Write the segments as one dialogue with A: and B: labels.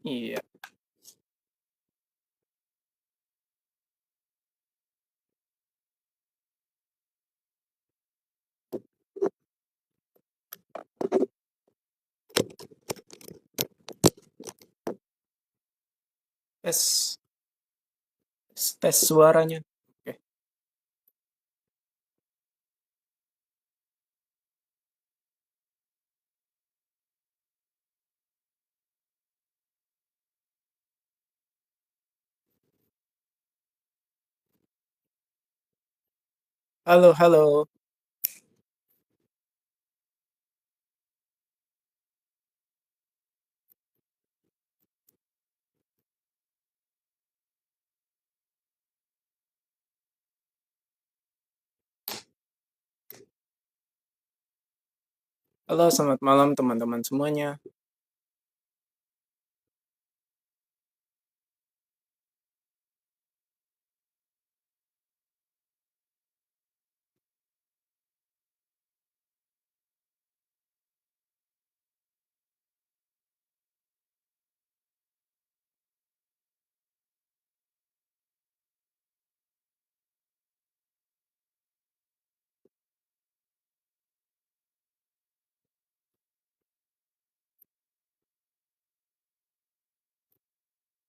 A: Iya. Tes, tes suaranya. Oke. Halo, halo. Halo, selamat malam teman-teman semuanya.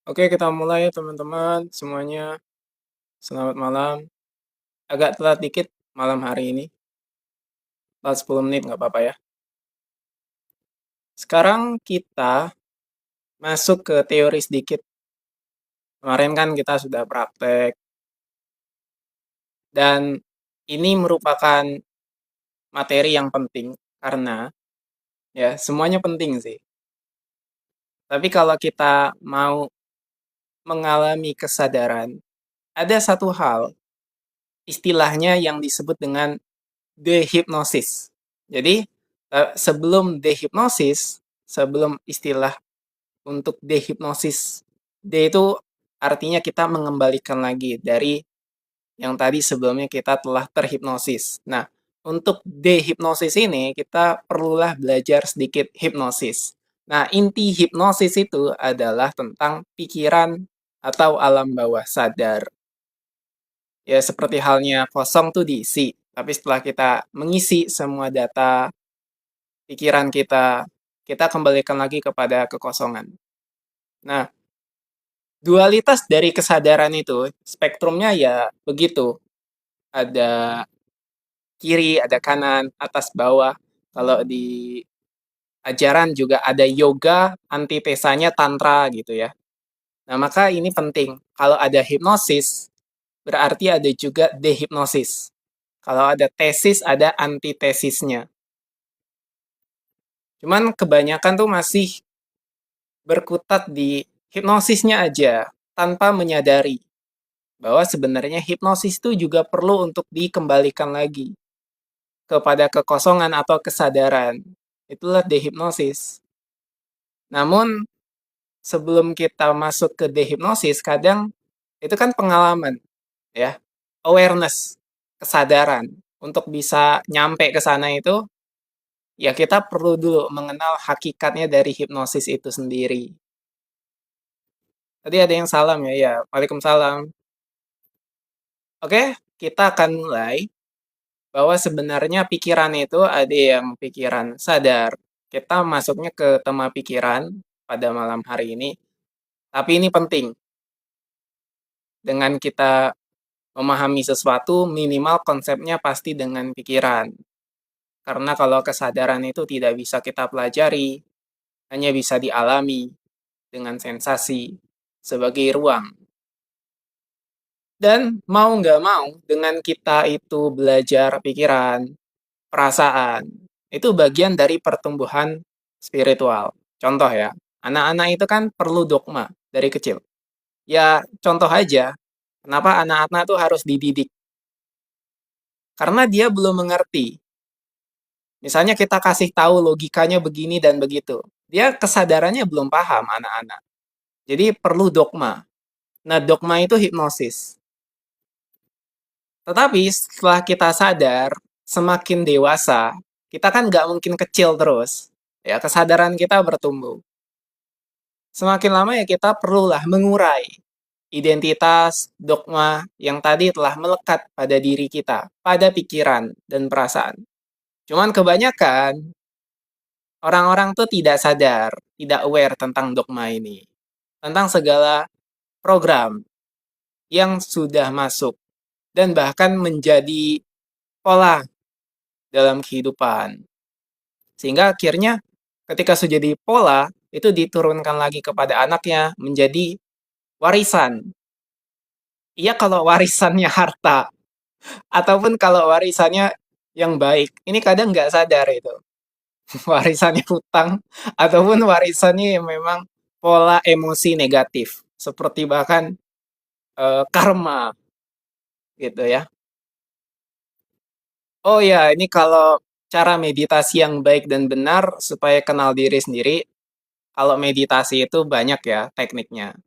A: Oke, kita mulai ya teman-teman semuanya. Selamat malam. Agak telat dikit malam hari ini. Telat 10 menit nggak apa-apa ya. Sekarang kita masuk ke teori sedikit. Kemarin kan kita sudah praktek. Dan ini merupakan materi yang penting karena ya semuanya penting sih. Tapi kalau kita mau mengalami kesadaran, ada satu hal, istilahnya yang disebut dengan dehipnosis. Jadi, sebelum dehipnosis, sebelum istilah untuk dehipnosis, D itu artinya kita mengembalikan lagi dari yang tadi sebelumnya kita telah terhipnosis. Nah, untuk dehipnosis ini kita perlulah belajar sedikit hipnosis. Nah, inti hipnosis itu adalah tentang pikiran atau alam bawah sadar. Ya, seperti halnya kosong tuh diisi. Tapi setelah kita mengisi semua data pikiran kita kembalikan lagi kepada kekosongan. Nah, dualitas dari kesadaran itu, spektrumnya ya begitu. Ada kiri, ada kanan, atas, bawah. Kalau di ajaran juga ada yoga, antitesanya tantra gitu ya. Nah, maka ini penting. Kalau ada hipnosis, berarti ada juga dehipnosis. Kalau ada tesis, ada antitesisnya. Cuman kebanyakan tuh masih berkutat di hipnosisnya aja, tanpa menyadari bahwa sebenarnya hipnosis itu juga perlu untuk dikembalikan lagi kepada kekosongan atau kesadaran. Itulah dehipnosis. Namun, sebelum kita masuk ke dehipnosis, kadang itu kan pengalaman, ya, awareness, kesadaran. Untuk bisa nyampe ke sana itu, ya kita perlu dulu mengenal hakikatnya dari hipnosis itu sendiri. Tadi ada yang salam ya, ya. Waalaikumsalam. Oke, kita akan mulai bahwa sebenarnya pikiran itu ada yang pikiran sadar. Kita masuknya ke tema pikiran pada malam hari ini. Tapi ini penting. Dengan kita memahami sesuatu, minimal konsepnya pasti dengan pikiran. Karena kalau kesadaran itu tidak bisa kita pelajari, hanya bisa dialami dengan sensasi sebagai ruang. Dan mau nggak mau, dengan kita itu belajar pikiran, perasaan, itu bagian dari pertumbuhan spiritual. Contoh ya, anak-anak itu kan perlu dogma dari kecil. Ya, contoh aja, kenapa anak-anak tuh harus dididik? Karena dia belum mengerti. Misalnya kita kasih tahu logikanya begini dan begitu. Dia kesadarannya belum paham anak-anak. Jadi perlu dogma. Nah, dogma itu hipnosis. Tetapi setelah kita sadar, semakin dewasa, kita kan nggak mungkin kecil terus. Ya, kesadaran kita bertumbuh. semakin lama ya kita perlulah mengurai identitas, dogma yang tadi telah melekat pada diri kita, pada pikiran dan perasaan. Cuman kebanyakan orang-orang tuh tidak sadar, tidak aware tentang dogma ini, tentang segala program yang sudah masuk dan bahkan menjadi pola dalam kehidupan. Sehingga akhirnya ketika sudah jadi pola, itu diturunkan lagi kepada anaknya menjadi warisan. Iya kalau warisannya harta, ataupun kalau warisannya yang baik. Ini kadang nggak sadar itu. Warisannya hutang, ataupun warisannya yang memang pola emosi negatif. Seperti bahkan karma gitu ya. Oh ya, ini kalau cara meditasi yang baik dan benar supaya kenal diri sendiri, kalau meditasi itu banyak ya tekniknya.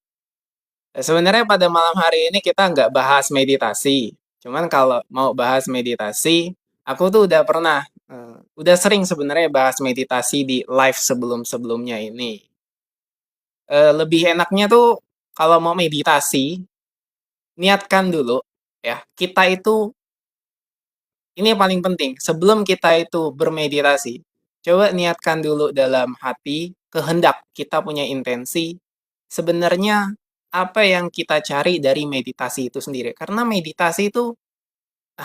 A: Sebenarnya pada malam hari ini kita nggak bahas meditasi. Cuman kalau mau bahas meditasi, aku tuh udah pernah, udah sering sebenarnya bahas meditasi di live sebelum-sebelumnya ini. Lebih enaknya tuh kalau mau meditasi, niatkan dulu ya. Kita itu ini yang paling penting, sebelum kita itu bermeditasi, coba niatkan dulu dalam hati, kehendak kita punya intensi, sebenarnya apa yang kita cari dari meditasi itu sendiri. Karena meditasi itu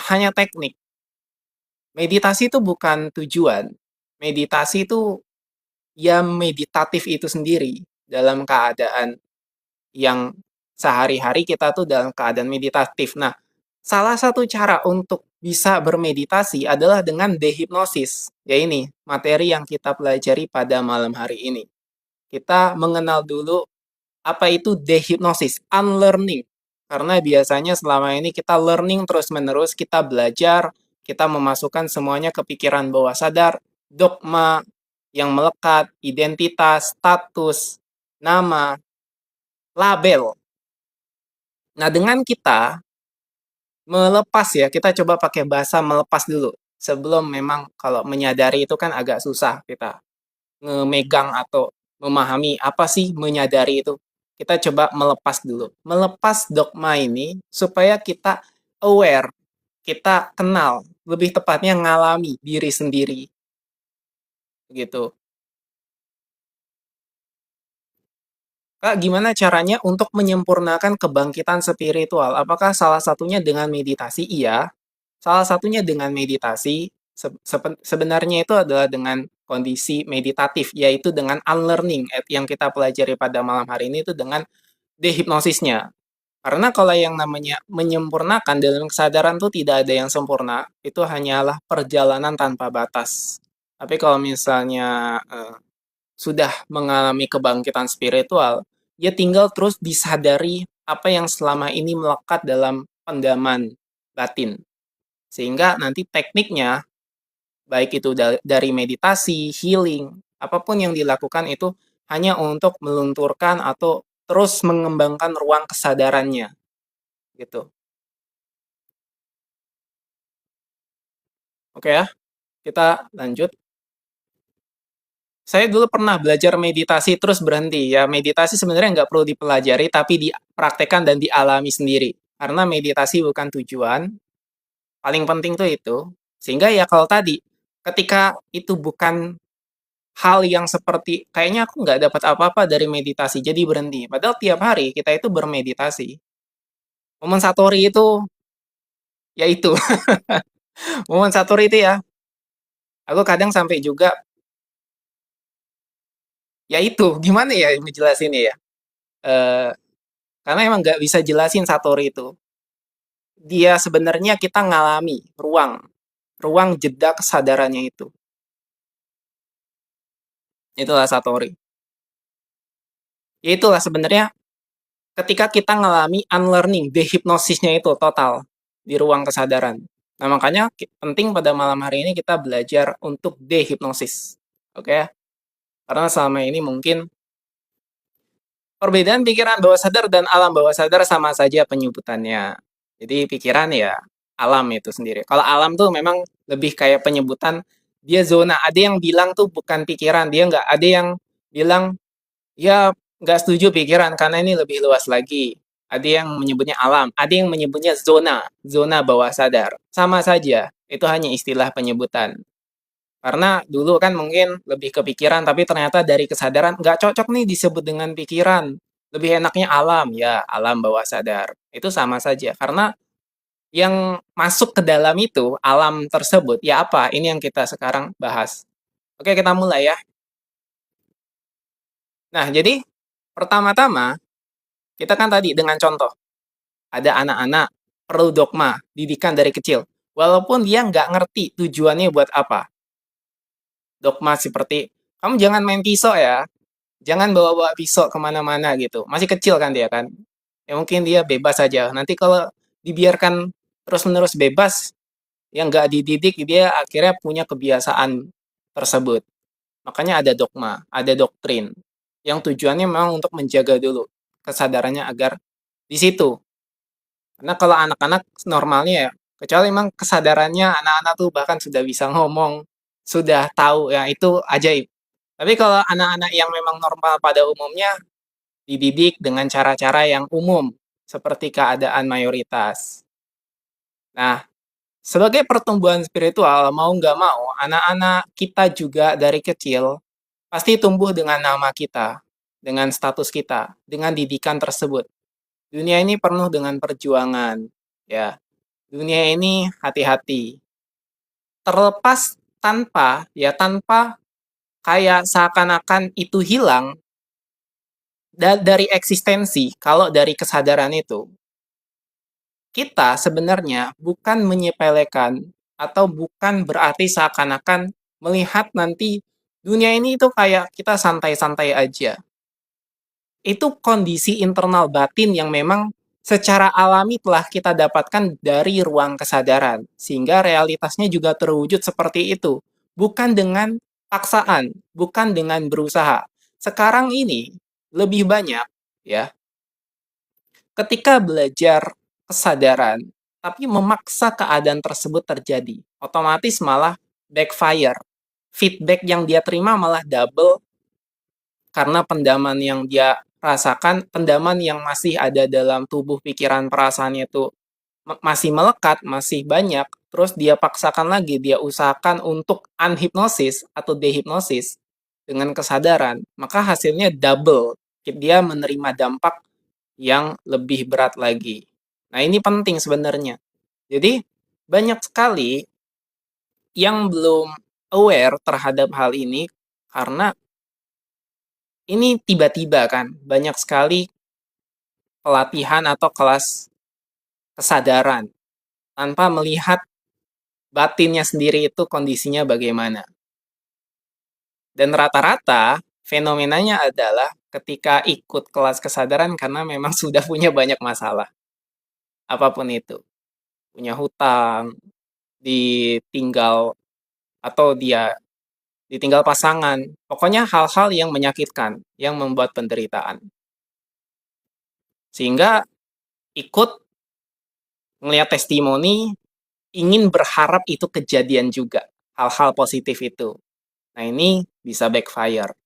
A: hanya teknik. Meditasi itu bukan tujuan. Meditasi itu ya meditatif itu sendiri dalam keadaan yang sehari-hari kita tuh dalam keadaan meditatif. Nah, salah satu cara untuk bisa bermeditasi adalah dengan dehipnosis. Ya ini, materi yang kita pelajari pada malam hari ini. Kita mengenal dulu apa itu dehipnosis, unlearning. Karena biasanya selama ini kita learning terus-menerus, kita belajar, kita memasukkan semuanya ke pikiran bawah sadar, dogma yang melekat, identitas, status, nama, label. Nah, dengan kita melepas ya, kita coba pakai bahasa melepas dulu. Sebelum memang kalau menyadari itu kan agak susah kita ngemegang atau memahami apa sih menyadari itu. Kita coba melepas dulu. Melepas dogma ini supaya kita aware, kita kenal, lebih tepatnya ngalami diri sendiri gitu. Kak, gimana caranya untuk menyempurnakan kebangkitan spiritual? Apakah salah satunya dengan meditasi? Iya. Salah satunya dengan meditasi, sebenarnya itu adalah dengan kondisi meditatif, yaitu dengan unlearning yang kita pelajari pada malam hari ini itu dengan dehipnosisnya. Karena kalau yang namanya menyempurnakan dalam kesadaran tuh tidak ada yang sempurna, itu hanyalah perjalanan tanpa batas. Tapi kalau misalnya sudah mengalami kebangkitan spiritual, dia tinggal terus disadari apa yang selama ini melekat dalam pendaman batin. Sehingga nanti tekniknya, baik itu dari meditasi, healing, apapun yang dilakukan itu hanya untuk melunturkan atau terus mengembangkan ruang kesadarannya, gitu. Oke ya, kita lanjut. Saya dulu pernah belajar meditasi terus berhenti. Ya, meditasi sebenarnya nggak perlu dipelajari, tapi dipraktekkan dan dialami sendiri. Karena meditasi bukan tujuan, paling penting tuh itu. Sehingga ya kalau tadi, ketika itu bukan hal yang seperti kayaknya aku nggak dapat apa-apa dari meditasi, jadi berhenti. Padahal tiap hari kita itu bermeditasi. Momen Satori itu, ya itu. Momen Satori itu ya, aku kadang sampai juga, ya itu, gimana ya ngejelasinnya ya? Eh, karena emang nggak bisa jelasin Satori itu. Dia sebenarnya kita ngalami ruang jeda kesadarannya itu. Itulah Satori. Ya itulah sebenarnya ketika kita ngalami unlearning, dehipnosisnya itu total di ruang kesadaran. Nah, makanya penting pada malam hari ini kita belajar untuk dehipnosis. Oke ya? Karena selama ini mungkin perbedaan pikiran bawah sadar dan alam bawah sadar sama saja penyebutannya. Jadi pikiran ya alam itu sendiri. Kalau alam tuh memang lebih kayak penyebutan dia zona. Ada yang bilang tuh bukan pikiran, dia nggak ada yang bilang ya nggak setuju pikiran karena ini lebih luas lagi. Ada yang menyebutnya alam, ada yang menyebutnya zona bawah sadar. Sama saja, itu hanya istilah penyebutan. Karena dulu kan mungkin lebih ke pikiran, tapi ternyata dari kesadaran nggak cocok nih disebut dengan pikiran. Lebih enaknya alam, ya alam bawah sadar. Itu sama saja, karena yang masuk ke dalam itu, alam tersebut, ya apa? Ini yang kita sekarang bahas. Oke, kita mulai ya. Nah, jadi pertama-tama, kita kan tadi dengan contoh, ada anak-anak perlu dogma, didikan dari kecil. Walaupun dia nggak ngerti tujuannya buat apa. Dogma seperti, kamu jangan main pisau ya, jangan bawa-bawa pisau kemana-mana gitu. Masih kecil kan dia kan. Ya mungkin dia bebas saja. Nanti kalau dibiarkan terus-menerus bebas, yang nggak dididik, dia akhirnya punya kebiasaan tersebut. Makanya ada dogma, ada doktrin. Yang tujuannya memang untuk menjaga dulu kesadarannya agar di situ. Karena kalau anak-anak normalnya ya, kecuali memang kesadarannya anak-anak tuh bahkan sudah bisa ngomong, sudah tahu, ya itu ajaib. Tapi kalau anak-anak yang memang normal pada umumnya, dididik dengan cara-cara yang umum, seperti keadaan mayoritas. Nah, sebagai pertumbuhan spiritual, mau nggak mau, anak-anak kita juga dari kecil pasti tumbuh dengan nama kita, dengan status kita, dengan didikan tersebut. Dunia ini penuh dengan perjuangan, ya. Dunia ini hati-hati. Terlepas tanpa kayak seakan-akan itu hilang dari eksistensi, kalau dari kesadaran itu, kita sebenarnya bukan menyepelekan atau bukan berarti seakan-akan melihat nanti dunia ini itu kayak kita santai-santai aja. Itu kondisi internal batin yang memang secara alami telah kita dapatkan dari ruang kesadaran, sehingga realitasnya juga terwujud seperti itu. Bukan dengan paksaan, bukan dengan berusaha. Sekarang ini lebih banyak ya, ketika belajar kesadaran, tapi memaksa keadaan tersebut terjadi, otomatis malah backfire. Feedback yang dia terima malah double karena pendaman yang dia rasakan, pendaman yang masih ada dalam tubuh pikiran perasaannya itu masih melekat, masih banyak, terus dia paksakan lagi, dia usahakan untuk unhipnosis atau dehipnosis dengan kesadaran, maka hasilnya double. Dia menerima dampak yang lebih berat lagi. Nah, ini penting sebenarnya. Jadi, banyak sekali yang belum aware terhadap hal ini karena ini tiba-tiba kan, banyak sekali pelatihan atau kelas kesadaran tanpa melihat batinnya sendiri itu kondisinya bagaimana. Dan rata-rata fenomenanya adalah ketika ikut kelas kesadaran karena memang sudah punya banyak masalah. Apapun itu. Punya hutang, ditinggal, atau dia ditinggal pasangan. Pokoknya hal-hal yang menyakitkan, yang membuat penderitaan. Sehingga ikut melihat testimoni, ingin berharap itu kejadian juga. Hal-hal positif itu. Nah, ini bisa backfire.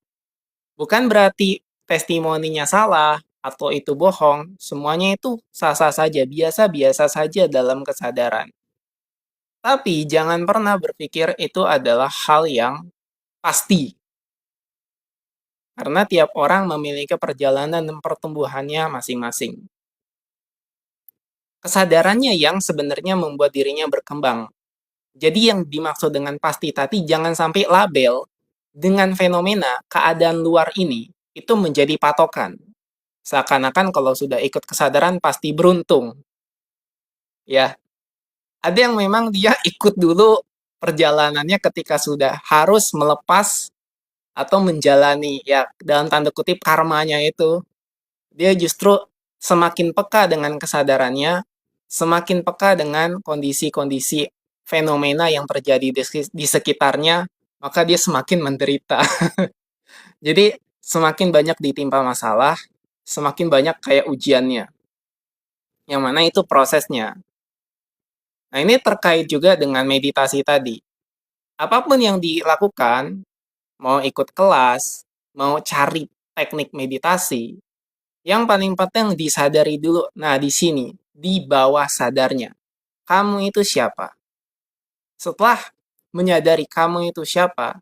A: Bukan berarti testimoninya salah atau itu bohong, semuanya itu sah-sah saja, biasa-biasa saja dalam kesadaran. Tapi jangan pernah berpikir itu adalah hal yang pasti. Karena tiap orang memiliki perjalanan dan pertumbuhannya masing-masing. Kesadarannya yang sebenarnya membuat dirinya berkembang. Jadi yang dimaksud dengan pasti tadi jangan sampai label dengan fenomena keadaan luar ini itu menjadi patokan. Seakan-akan kalau sudah ikut kesadaran pasti beruntung. Ya, ada yang memang dia ikut dulu perjalanannya ketika sudah harus melepas atau menjalani ya dalam tanda kutip karmanya itu. Dia justru semakin peka dengan kesadarannya, semakin peka dengan kondisi-kondisi fenomena yang terjadi di sekitarnya, maka dia semakin menderita. Jadi semakin banyak ditimpa masalah, semakin banyak kayak ujiannya. Yang mana itu prosesnya. Nah, ini terkait juga dengan meditasi tadi. Apapun yang dilakukan, mau ikut kelas, mau cari teknik meditasi, yang paling penting disadari dulu. Nah, di sini, di bawah sadarnya. Kamu itu siapa? Setelah menyadari kamu itu siapa,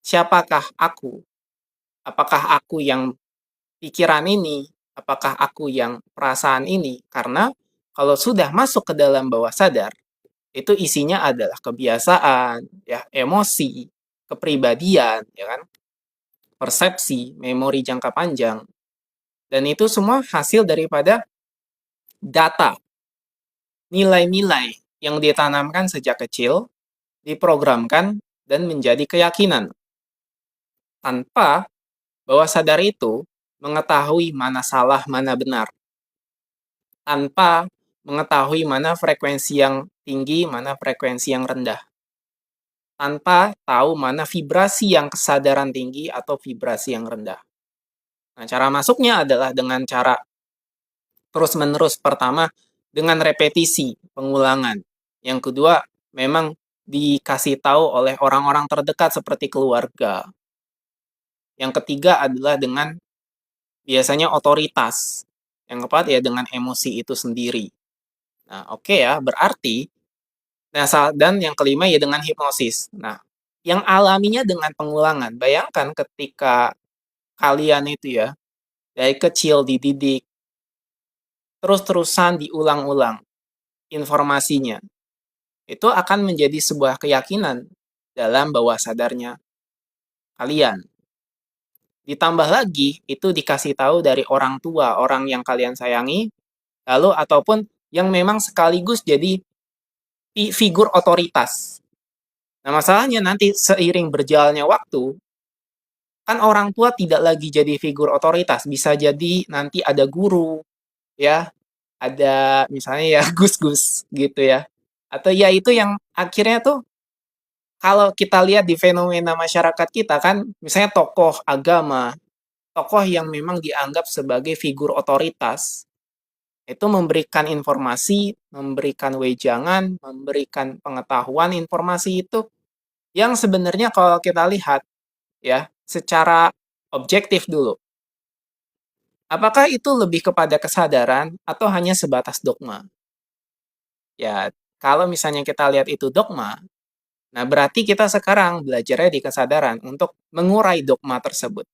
A: siapakah aku? Apakah aku yang pikiran ini? Apakah aku yang perasaan ini? Karena kalau sudah masuk ke dalam bawah sadar, itu isinya adalah kebiasaan, ya, emosi, kepribadian, ya kan? Persepsi, memori jangka panjang. Dan itu semua hasil daripada data, nilai-nilai yang ditanamkan sejak kecil, diprogramkan, dan menjadi keyakinan. Tanpa bawah sadar itu mengetahui mana salah, mana benar. Tanpa mengetahui mana frekuensi yang tinggi, mana frekuensi yang rendah. Tanpa tahu mana vibrasi yang kesadaran tinggi atau vibrasi yang rendah. Nah, cara masuknya adalah dengan cara terus-menerus. Pertama, dengan repetisi, pengulangan. Yang kedua, memang dikasih tahu oleh orang-orang terdekat seperti keluarga. Yang ketiga adalah dengan biasanya otoritas. Yang keempat ya dengan emosi itu sendiri. Nah, oke ya, berarti dan yang kelima ya dengan hipnosis. Nah, yang alaminya dengan pengulangan. Bayangkan ketika kalian itu ya dari kecil dididik terus-terusan diulang-ulang informasinya. Itu akan menjadi sebuah keyakinan dalam bawah sadarnya kalian. Ditambah lagi, itu dikasih tahu dari orang tua, orang yang kalian sayangi, lalu ataupun yang memang sekaligus jadi figur otoritas. Nah, masalahnya nanti seiring berjalannya waktu, kan orang tua tidak lagi jadi figur otoritas, bisa jadi nanti ada guru, ya, ada misalnya ya gus-gus gitu ya. Atau ya itu yang akhirnya tuh kalau kita lihat di fenomena masyarakat kita kan, misalnya tokoh agama, tokoh yang memang dianggap sebagai figur otoritas, itu memberikan informasi, memberikan wejangan, memberikan pengetahuan informasi itu yang sebenarnya kalau kita lihat ya secara objektif dulu. Apakah itu lebih kepada kesadaran atau hanya sebatas dogma? Ya, kalau misalnya kita lihat itu dogma, nah berarti kita sekarang belajarnya di kesadaran untuk mengurai dogma tersebut.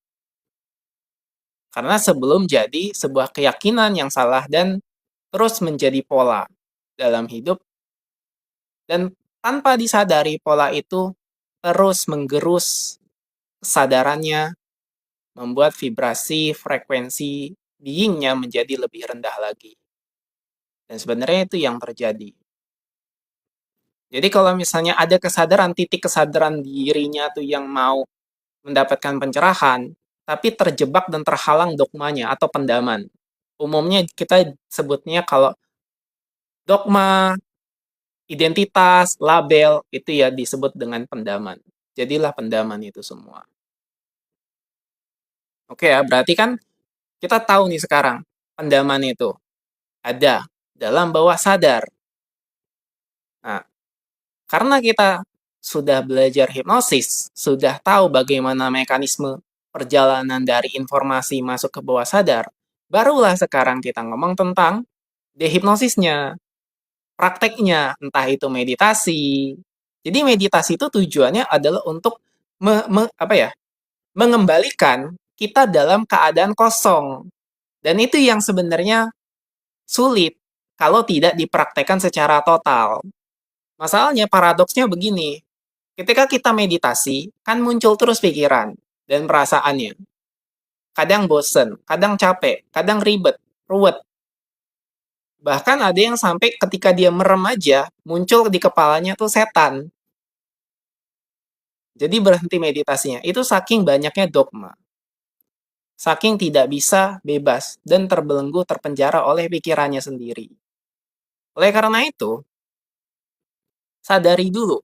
A: Karena sebelum jadi sebuah keyakinan yang salah dan terus menjadi pola dalam hidup, dan tanpa disadari pola itu terus menggerus kesadarannya, membuat vibrasi, frekuensi beingnya menjadi lebih rendah lagi. Dan sebenarnya itu yang terjadi. Jadi kalau misalnya ada kesadaran, titik kesadaran dirinya tuh yang mau mendapatkan pencerahan, tapi terjebak dan terhalang dogmanya atau pendaman. Umumnya kita sebutnya kalau dogma, identitas, label, itu ya disebut dengan pendaman. Jadilah pendaman itu semua. Oke ya, berarti kan kita tahu nih sekarang, pendaman itu ada dalam bawah sadar. Nah, karena kita sudah belajar hipnosis, sudah tahu bagaimana mekanisme perjalanan dari informasi masuk ke bawah sadar, barulah sekarang kita ngomong tentang dehipnosisnya, prakteknya, entah itu meditasi. Jadi meditasi itu tujuannya adalah untuk apa ya, mengembalikan kita dalam keadaan kosong. Dan itu yang sebenarnya sulit kalau tidak dipraktekkan secara total. Masalahnya paradoksnya begini, ketika kita meditasi, kan muncul terus pikiran dan perasaannya. Kadang bosen, kadang capek, kadang ribet, ruwet. Bahkan ada yang sampai ketika dia merem aja, muncul di kepalanya tuh setan. Jadi berhenti meditasinya. Itu saking banyaknya dogma. Saking tidak bisa bebas dan terbelenggu terpenjara oleh pikirannya sendiri. Oleh karena itu, sadari dulu.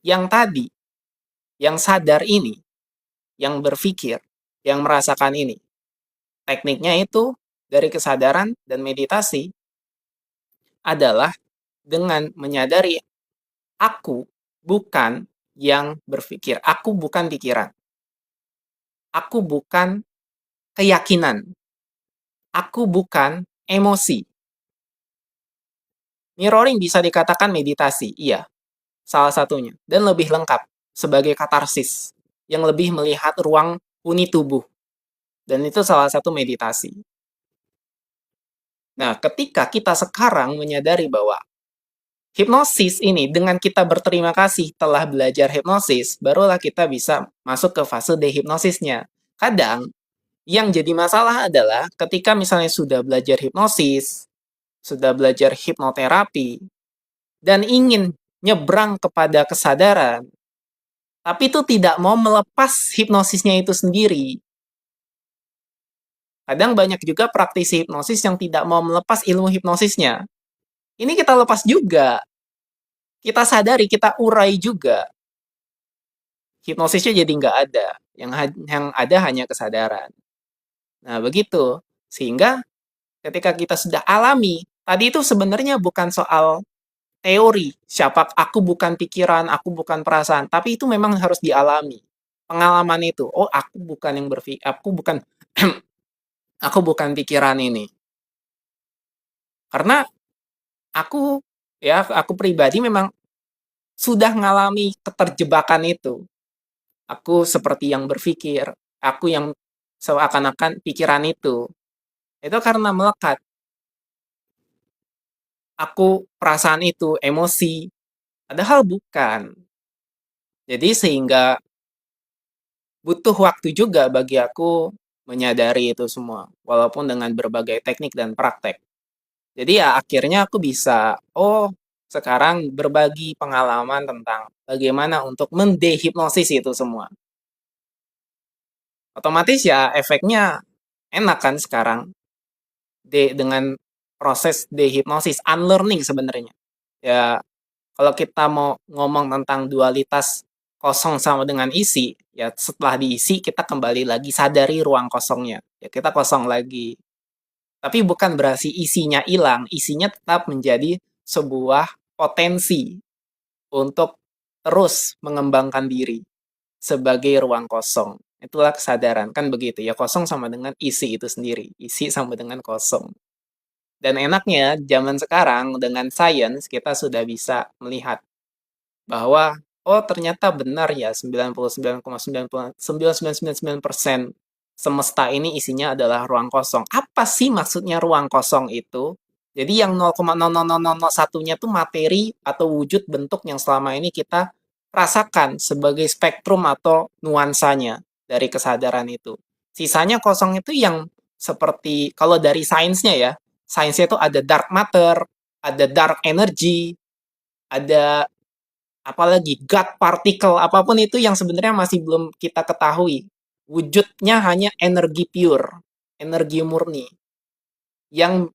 A: Yang tadi, yang sadar ini, yang berpikir, yang merasakan ini. Tekniknya itu dari kesadaran dan meditasi adalah dengan menyadari aku bukan yang berpikir, aku bukan pikiran. Aku bukan keyakinan. Aku bukan emosi. Mirroring bisa dikatakan meditasi, iya, salah satunya. Dan lebih lengkap, sebagai katarsis, yang lebih melihat ruang uni tubuh. Dan itu salah satu meditasi. Nah, ketika kita sekarang menyadari bahwa hipnosis ini, dengan kita berterima kasih telah belajar hipnosis, barulah kita bisa masuk ke fase dehipnosisnya. Kadang, yang jadi masalah adalah ketika misalnya sudah belajar hipnosis, sudah belajar hipnoterapi, dan ingin nyebrang kepada kesadaran, tapi itu tidak mau melepas hipnosisnya itu sendiri. Kadang banyak juga praktisi hipnosis yang tidak mau melepas ilmu hipnosisnya. Ini kita lepas juga. Kita sadari, kita urai juga. Hipnosisnya jadi nggak ada. Yang ada hanya kesadaran. Nah, begitu. Sehingga ketika kita sudah alami, tadi itu sebenarnya bukan soal teori. Siapa aku bukan pikiran, aku bukan perasaan. Tapi itu memang harus dialami. Pengalaman itu. Oh, aku bukan yang berpikir, aku bukan aku bukan pikiran ini. Karena aku pribadi memang sudah mengalami keterjebakan itu. Aku seperti yang berpikir, aku yang seakan-akan pikiran itu. Itu karena melekat. Aku perasaan itu, emosi. Padahal bukan. Jadi sehingga butuh waktu juga bagi aku menyadari itu semua. Walaupun dengan berbagai teknik dan praktek. Jadi ya akhirnya aku bisa, sekarang berbagi pengalaman tentang bagaimana untuk mendehipnosis itu semua. Otomatis ya efeknya enak kan sekarang dengan proses dehipnosis, unlearning sebenarnya. Ya kalau kita mau ngomong tentang dualitas kosong sama dengan isi, ya setelah diisi kita kembali lagi sadari ruang kosongnya. Ya kita kosong lagi. Tapi bukan berarti isinya hilang, isinya tetap menjadi sebuah potensi untuk terus mengembangkan diri sebagai ruang kosong. Itulah kesadaran, kan begitu ya, kosong sama dengan isi itu sendiri, isi sama dengan kosong. Dan enaknya zaman sekarang dengan sains kita sudah bisa melihat bahwa ternyata benar ya 99,9999% semesta ini isinya adalah ruang kosong. Apa sih maksudnya ruang kosong itu? Jadi yang 0,00001-nya tuh materi atau wujud bentuk yang selama ini kita rasakan sebagai spektrum atau nuansanya dari kesadaran itu. Sisanya kosong itu yang seperti kalau dari sainsnya ya, sainsnya itu ada dark matter, ada dark energy, ada apalagi God particle, apapun itu yang sebenarnya masih belum kita ketahui. Wujudnya hanya energi pure, energi murni, yang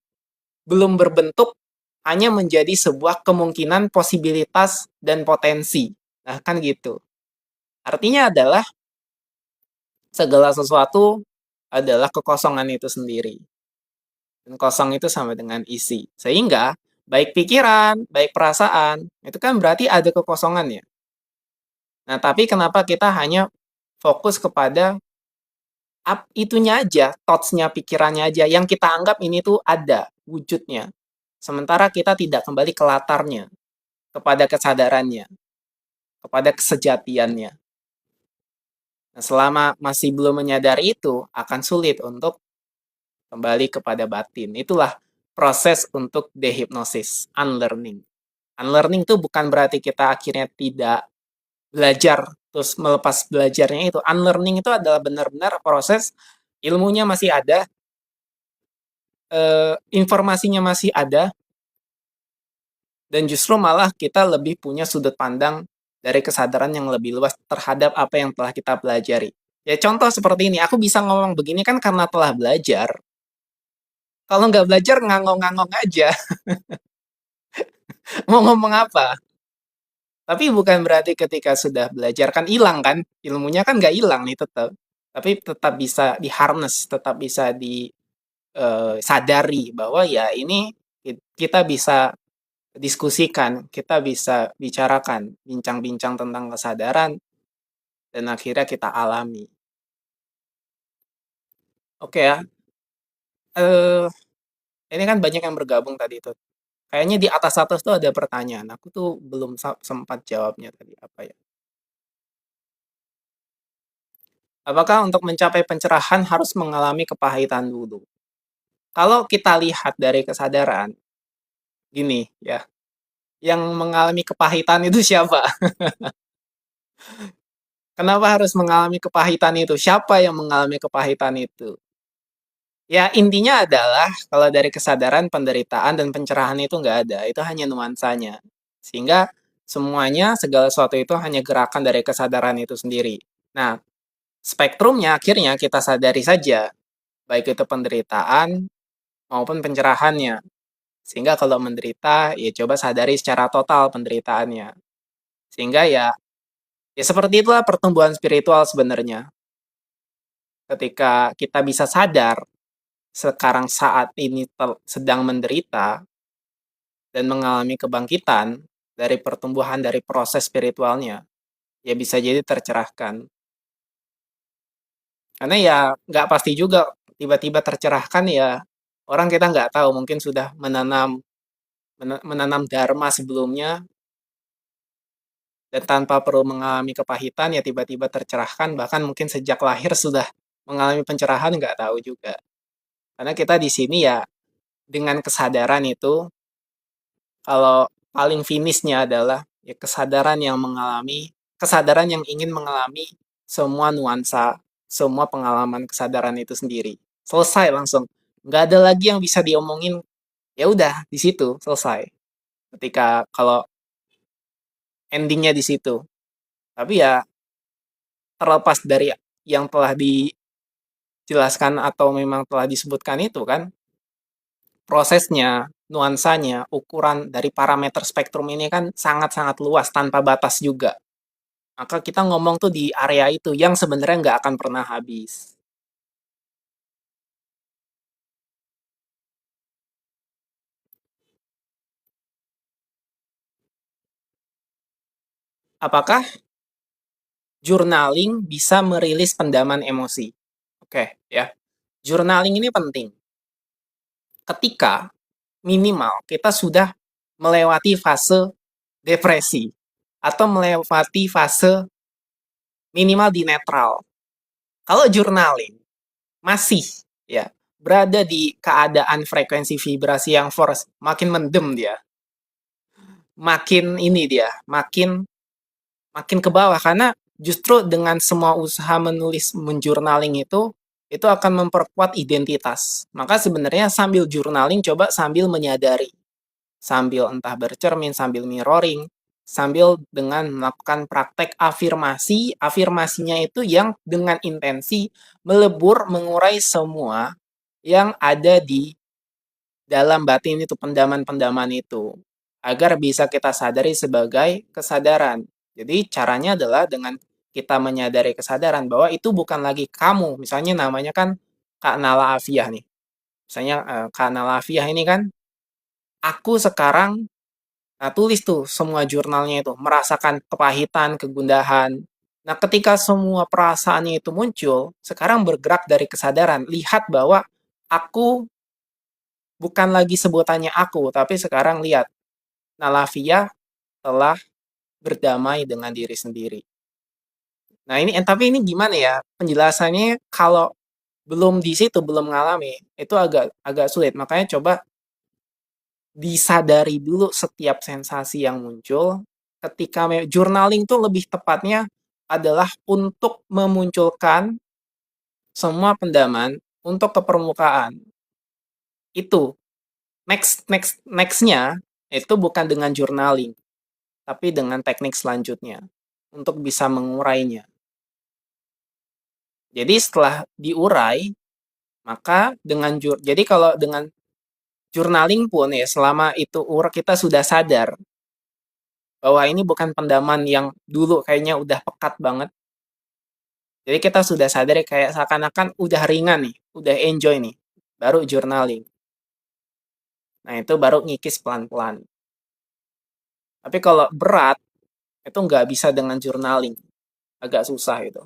A: belum berbentuk, hanya menjadi sebuah kemungkinan, posibilitas, dan potensi. Nah, kan gitu. Artinya adalah segala sesuatu adalah kekosongan itu sendiri. Dan kosong itu sama dengan isi. Sehingga, baik pikiran, baik perasaan, itu kan berarti ada kekosongannya. Nah, tapi kenapa kita hanya fokus kepada itunya aja, thoughts-nya, pikirannya aja, yang kita anggap ini tuh ada wujudnya. Sementara kita tidak kembali ke latarnya, kepada kesadarannya, kepada kesejatiannya. Nah, selama masih belum menyadari itu, akan sulit untuk kembali kepada batin. Itulah proses untuk dehipnosis, unlearning. Unlearning itu bukan berarti kita akhirnya tidak belajar, terus melepas belajarnya itu. Unlearning itu adalah benar-benar proses ilmunya masih ada, informasinya masih ada, dan justru malah kita lebih punya sudut pandang dari kesadaran yang lebih luas terhadap apa yang telah kita pelajari. Ya contoh seperti ini, aku bisa ngomong begini kan karena telah belajar. Kalau nggak belajar ngangong-ngangong aja, mau ngomong apa? Tapi bukan berarti ketika sudah belajar kan hilang kan, ilmunya kan nggak hilang nih tetap. Tapi tetap bisa di-harness, tetap bisa disadari bahwa ya ini kita bisa diskusikan, kita bisa bicarakan, bincang-bincang tentang kesadaran, dan akhirnya kita alami. Oke ya, eh ini kan banyak yang bergabung tadi tuh. Kayaknya di atas-atas tuh ada pertanyaan. Aku tuh belum sempat jawabnya tadi apa ya. Apakah untuk mencapai pencerahan harus mengalami kepahitan dulu? Kalau kita lihat dari kesadaran, gini ya, yang mengalami kepahitan itu siapa? Kenapa harus mengalami kepahitan itu? Siapa yang mengalami kepahitan itu? Ya intinya adalah kalau dari kesadaran, penderitaan, dan pencerahan itu nggak ada. Itu hanya nuansanya. Sehingga semuanya, segala sesuatu itu hanya gerakan dari kesadaran itu sendiri. Nah, spektrumnya akhirnya kita sadari saja, baik itu penderitaan maupun pencerahannya. Sehingga kalau menderita, ya coba sadari secara total penderitaannya. Sehingga ya seperti itulah pertumbuhan spiritual sebenarnya. Ketika kita bisa sadar sekarang saat ini sedang menderita dan mengalami kebangkitan dari pertumbuhan dari proses spiritualnya, ya bisa jadi tercerahkan. Karena ya nggak pasti juga tiba-tiba tercerahkan ya orang kita nggak tahu mungkin sudah menanam dharma sebelumnya dan tanpa perlu mengalami kepahitan ya tiba-tiba tercerahkan bahkan mungkin sejak lahir sudah mengalami pencerahan nggak tahu juga. Karena kita di sini ya dengan kesadaran itu kalau paling finishnya adalah ya kesadaran yang ingin mengalami semua nuansa, semua pengalaman kesadaran itu sendiri. Selesai langsung. Nggak ada lagi yang bisa diomongin. Ya udah di situ selesai. Ketika kalau endingnya di situ. Tapi ya terlepas dari yang telah dijelaskan atau memang telah disebutkan itu kan, prosesnya, nuansanya, ukuran dari parameter spektrum ini kan sangat-sangat luas tanpa batas juga. Maka kita ngomong tuh di area itu yang sebenarnya nggak akan pernah habis. Apakah journaling bisa merilis pendaman emosi? Oke, ya. Journaling ini penting. Ketika minimal kita sudah melewati fase depresi atau melewati fase minimal di netral. Kalau journaling masih ya berada di keadaan frekuensi vibrasi yang force, makin mendem dia, makin ini dia, makin makin ke bawah karena justru dengan semua usaha menulis menjurnaling itu akan memperkuat identitas. Maka sebenarnya sambil journaling coba sambil menyadari, sambil entah bercermin, sambil mirroring, sambil dengan melakukan praktek afirmasi, afirmasinya itu yang dengan intensi melebur, mengurai semua yang ada di dalam batin itu, pendaman-pendaman itu, agar bisa kita sadari sebagai kesadaran. Jadi caranya adalah dengan kita menyadari kesadaran bahwa itu bukan lagi kamu. Misalnya namanya kan Kak Nala Afiah nih. Misalnya Kak Nala Afiah ini kan, aku sekarang, nah tulis tuh semua jurnalnya itu, merasakan kepahitan, kegundahan. Nah ketika semua perasaannya itu muncul, sekarang bergerak dari kesadaran. Lihat bahwa aku bukan lagi sebutannya aku, tapi sekarang lihat, Nalafiyah telah berdamai dengan diri sendiri. Nah ini, tapi ini gimana ya penjelasannya kalau belum di situ, belum mengalami, itu agak agak sulit. Makanya coba disadari dulu setiap sensasi yang muncul. Ketika journaling tuh lebih tepatnya adalah untuk memunculkan semua pendaman untuk ke permukaan. Itu nextnya itu bukan dengan journaling, tapi dengan teknik selanjutnya untuk bisa mengurainya. Jadi setelah diurai, maka jadi kalau dengan journaling pun ya selama itu kita sudah sadar bahwa ini bukan pendaman yang dulu kayaknya udah pekat banget. Jadi kita sudah sadar kayak seakan-akan udah ringan nih, udah enjoy nih, baru journaling. Nah itu baru ngikis pelan-pelan. Tapi kalau berat, itu nggak bisa dengan journaling. Agak susah itu.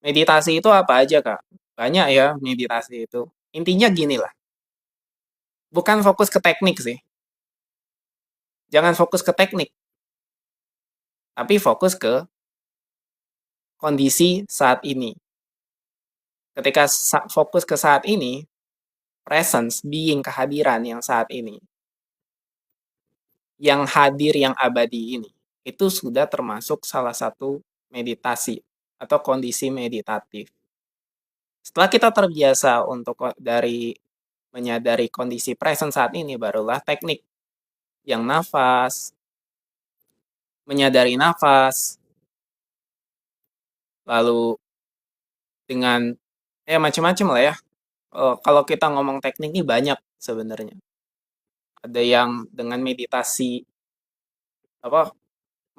A: Meditasi itu apa aja, Kak? Banyak ya meditasi itu. Intinya gini lah, bukan fokus ke teknik sih. Jangan fokus ke teknik, tapi fokus ke kondisi saat ini. Ketika fokus ke saat ini, presence, being, kehadiran yang saat ini, yang hadir, yang abadi ini, itu sudah termasuk salah satu meditasi atau kondisi meditatif. Setelah kita terbiasa untuk dari menyadari kondisi present saat ini, barulah teknik yang nafas, menyadari nafas, lalu dengan macam-macam lah ya. Kalau kita ngomong teknik ini banyak sebenarnya. Ada yang dengan meditasi apa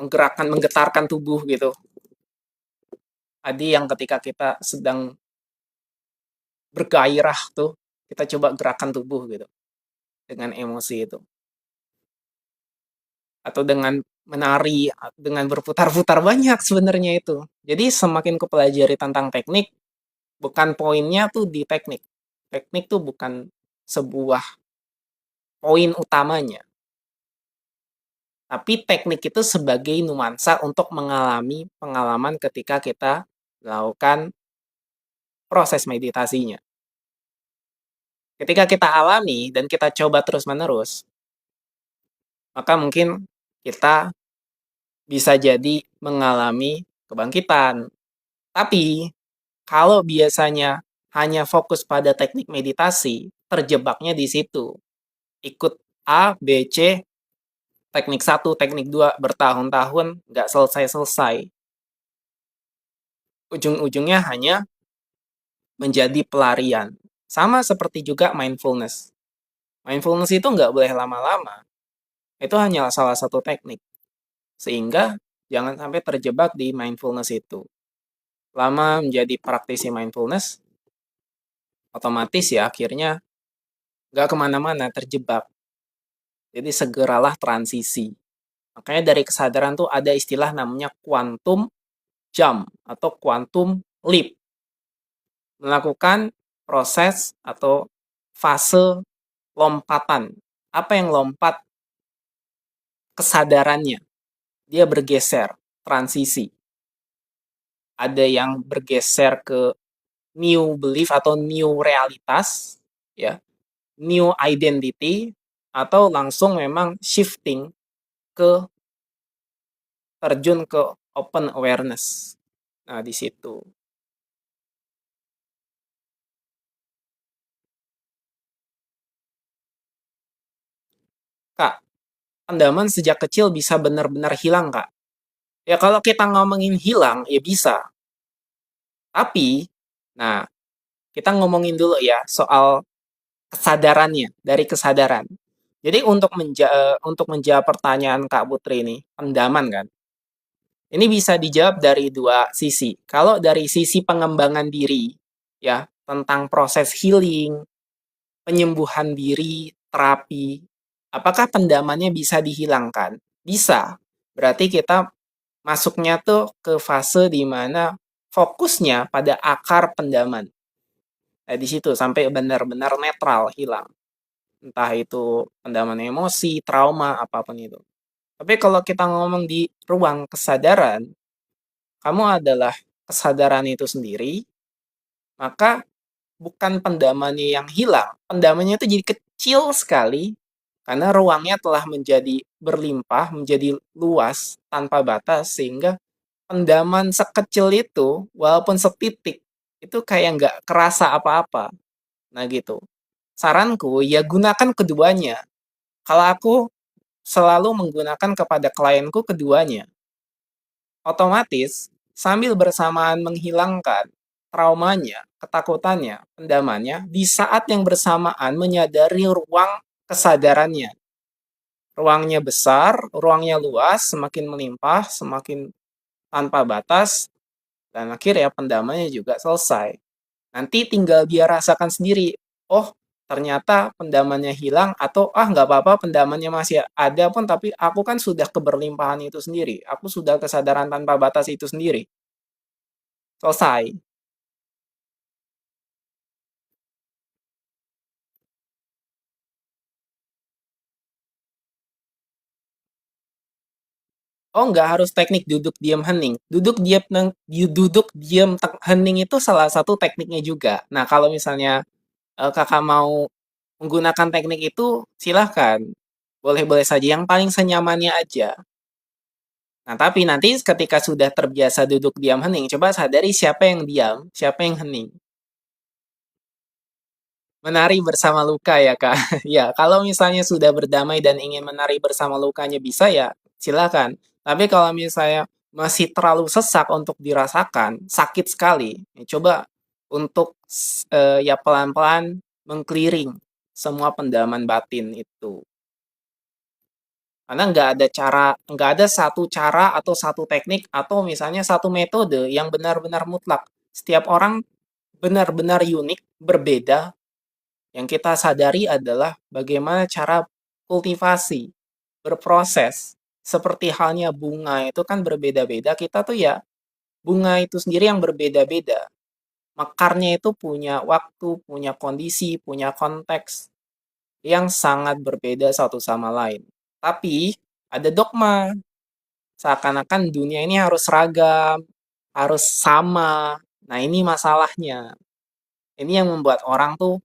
A: menggerakkan, menggetarkan tubuh gitu. Ada yang ketika kita sedang bergairah tuh, kita coba gerakan tubuh gitu dengan emosi itu. Atau dengan menari, dengan berputar-putar, banyak sebenarnya itu. Jadi semakin kupelajari tentang teknik, bukan poinnya tuh di teknik. Teknik tuh bukan sebuah poin utamanya. Tapi teknik itu sebagai nuansa untuk mengalami pengalaman ketika kita melakukan proses meditasinya. Ketika kita alami dan kita coba terus-menerus, maka mungkin kita bisa jadi mengalami kebangkitan. Tapi kalau biasanya hanya fokus pada teknik meditasi, terjebaknya di situ. Ikut A, B, C, teknik 1, teknik 2, bertahun-tahun, nggak selesai-selesai. Ujung-ujungnya hanya menjadi pelarian. Sama seperti juga mindfulness. Mindfulness itu nggak boleh lama-lama. Itu hanya salah satu teknik. Sehingga jangan sampai terjebak di mindfulness itu. Lama menjadi praktisi mindfulness, otomatis ya akhirnya nggak kemana-mana, terjebak. Jadi segeralah transisi. Makanya dari kesadaran tuh ada istilah namanya quantum jump atau quantum leap. Melakukan proses atau fase lompatan. Apa yang lompat? Kesadarannya. Dia bergeser, transisi. Ada yang bergeser ke new belief atau new realitas, ya, new identity, atau langsung memang shifting ke terjun ke open awareness. Nah, di situ. Kak, pendaman sejak kecil bisa benar-benar hilang, Kak. Ya kalau kita ngomongin hilang, ya bisa. Tapi, nah, kita ngomongin dulu ya soal kesadarannya, dari kesadaran. Jadi untuk menjawab pertanyaan Kak Putri ini, pendaman kan? Ini bisa dijawab dari dua sisi. Kalau dari sisi pengembangan diri, ya, tentang proses healing, penyembuhan diri, terapi, apakah pendamannya bisa dihilangkan? Bisa. Berarti kita masuknya tuh ke fase di mana fokusnya pada akar pendaman. Nah, di situ sampai benar-benar netral, hilang. Entah itu pendaman emosi, trauma, apapun itu. Tapi kalau kita ngomong di ruang kesadaran, kamu adalah kesadaran itu sendiri, maka bukan pendamannya yang hilang, pendamannya itu jadi kecil sekali karena ruangnya telah menjadi berlimpah, menjadi luas tanpa batas sehingga pendaman sekecil itu walaupun setitik itu kayak nggak kerasa apa-apa. Nah gitu. Saranku ya gunakan keduanya. Kalau aku selalu menggunakan kepada klienku keduanya. Otomatis sambil bersamaan menghilangkan traumanya, ketakutannya, pendamannya, di saat yang bersamaan menyadari ruang kesadarannya. Ruangnya besar, ruangnya luas, semakin melimpah, semakin tanpa batas, dan akhirnya pendamannya juga selesai. Nanti tinggal dia rasakan sendiri, oh ternyata pendamannya hilang, atau nggak apa-apa pendamannya masih ada pun, tapi aku kan sudah keberlimpahan itu sendiri, aku sudah kesadaran tanpa batas itu sendiri. Selesai. Oh, nggak harus teknik duduk diam hening. Duduk diam hening itu salah satu tekniknya juga. Nah, kalau misalnya kakak mau menggunakan teknik itu, silahkan. Boleh-boleh saja, yang paling senyamannya aja. Nah, tapi nanti ketika sudah terbiasa duduk diam hening, coba sadari siapa yang diam, siapa yang hening. Menari bersama luka ya, Kak. Ya, kalau misalnya sudah berdamai dan ingin menari bersama lukanya bisa ya, silakan. Tapi kalau misalnya masih terlalu sesak untuk dirasakan, sakit sekali, ya coba untuk ya pelan-pelan mengclearing semua pendaman batin itu. Karena nggak ada satu cara atau satu teknik atau misalnya satu metode yang benar-benar mutlak. Setiap orang benar-benar unik, berbeda. Yang kita sadari adalah bagaimana cara kultivasi, berproses. Seperti halnya bunga itu kan berbeda-beda, kita tuh ya bunga itu sendiri yang berbeda-beda. Mekarnya itu punya waktu, punya kondisi, punya konteks yang sangat berbeda satu sama lain. Tapi ada dogma, seakan-akan dunia ini harus seragam, harus sama. Nah, ini masalahnya. Ini yang membuat orang tuh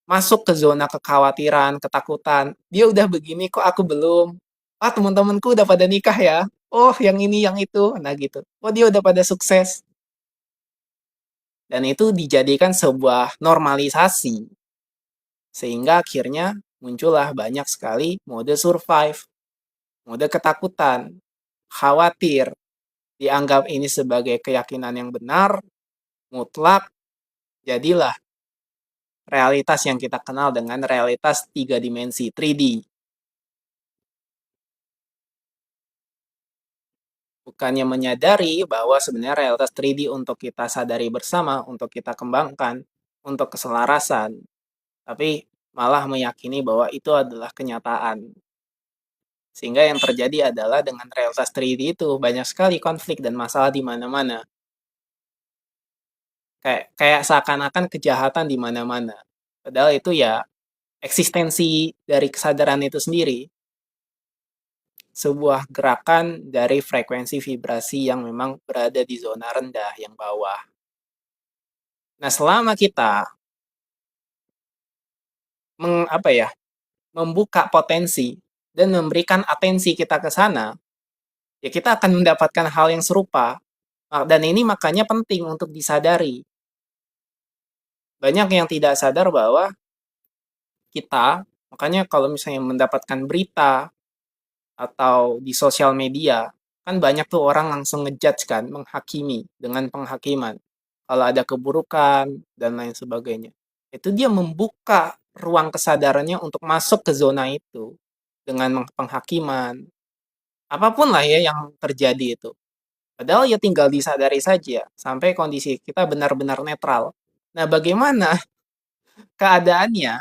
A: masuk ke zona kekhawatiran, ketakutan. Dia udah begini kok aku belum. Ah, teman-temanku udah pada nikah ya. Oh, yang ini, yang itu. Nah, gitu. Oh, dia udah pada sukses. Dan itu dijadikan sebuah normalisasi. Sehingga akhirnya muncullah banyak sekali mode survive, mode ketakutan, khawatir, dianggap ini sebagai keyakinan yang benar, mutlak, jadilah realitas yang kita kenal dengan realitas tiga dimensi, 3D. Bukannya menyadari bahwa sebenarnya realitas 3D untuk kita sadari bersama, untuk kita kembangkan, untuk keselarasan, tapi malah meyakini bahwa itu adalah kenyataan. Sehingga yang terjadi adalah dengan realitas 3D itu banyak sekali konflik dan masalah di mana-mana. Kayak seakan-akan kejahatan di mana-mana. Padahal itu ya eksistensi dari kesadaran itu sendiri, sebuah gerakan dari frekuensi vibrasi yang memang berada di zona rendah yang bawah. Nah, selama kita apa ya, membuka potensi dan memberikan atensi kita ke sana, ya kita akan mendapatkan hal yang serupa. Dan ini makanya penting untuk disadari. Banyak yang tidak sadar bahwa kita, makanya kalau misalnya mendapatkan berita atau di sosial media, kan banyak tuh orang langsung ngejudge kan, menghakimi dengan penghakiman. Kalau ada keburukan dan lain sebagainya. Itu dia membuka ruang kesadarannya untuk masuk ke zona itu dengan penghakiman. Apapun lah ya yang terjadi itu. Padahal ya tinggal disadari saja sampai kondisi kita benar-benar netral. Nah, bagaimana keadaannya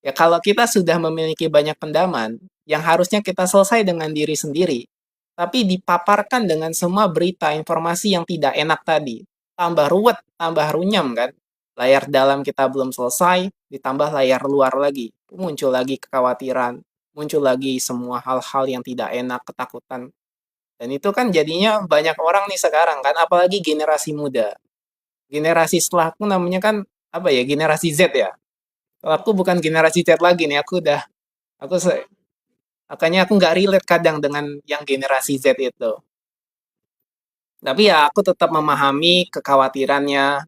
A: ya kalau kita sudah memiliki banyak pendaman yang harusnya kita selesai dengan diri sendiri, tapi dipaparkan dengan semua berita informasi yang tidak enak tadi. Tambah ruwet, tambah runyam kan. Layar dalam kita belum selesai, ditambah layar luar lagi. Muncul lagi kekhawatiran, muncul lagi semua hal-hal yang tidak enak, ketakutan. Dan itu kan jadinya banyak orang nih sekarang kan, apalagi generasi muda. Generasi setelahku namanya kan apa ya, generasi Z ya. Kalau aku bukan generasi Z lagi nih, aku makanya aku nggak relate kadang dengan yang generasi Z itu. Tapi ya aku tetap memahami kekhawatirannya.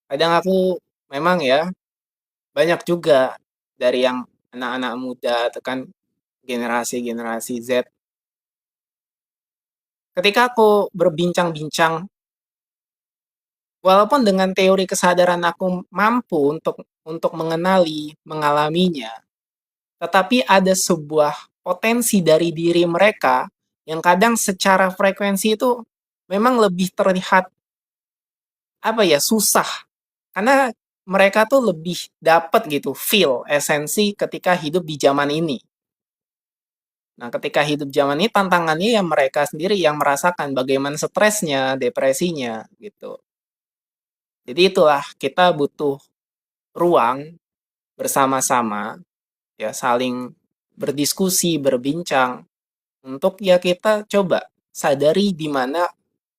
A: Kadang aku memang ya banyak juga dari yang anak-anak muda atau kan generasi-generasi Z. Ketika aku berbincang-bincang, walaupun dengan teori kesadaran aku mampu untuk mengenali, mengalaminya, tetapi ada sebuah potensi dari diri mereka yang kadang secara frekuensi itu memang lebih terlihat apa ya, susah. Karena mereka tuh lebih dapat gitu feel esensi ketika hidup di zaman ini. Nah, ketika hidup zaman ini tantangannya yang mereka sendiri yang merasakan bagaimana stresnya, depresinya gitu. Jadi itulah kita butuh ruang bersama-sama ya saling berdiskusi, berbincang untuk ya kita coba sadari di mana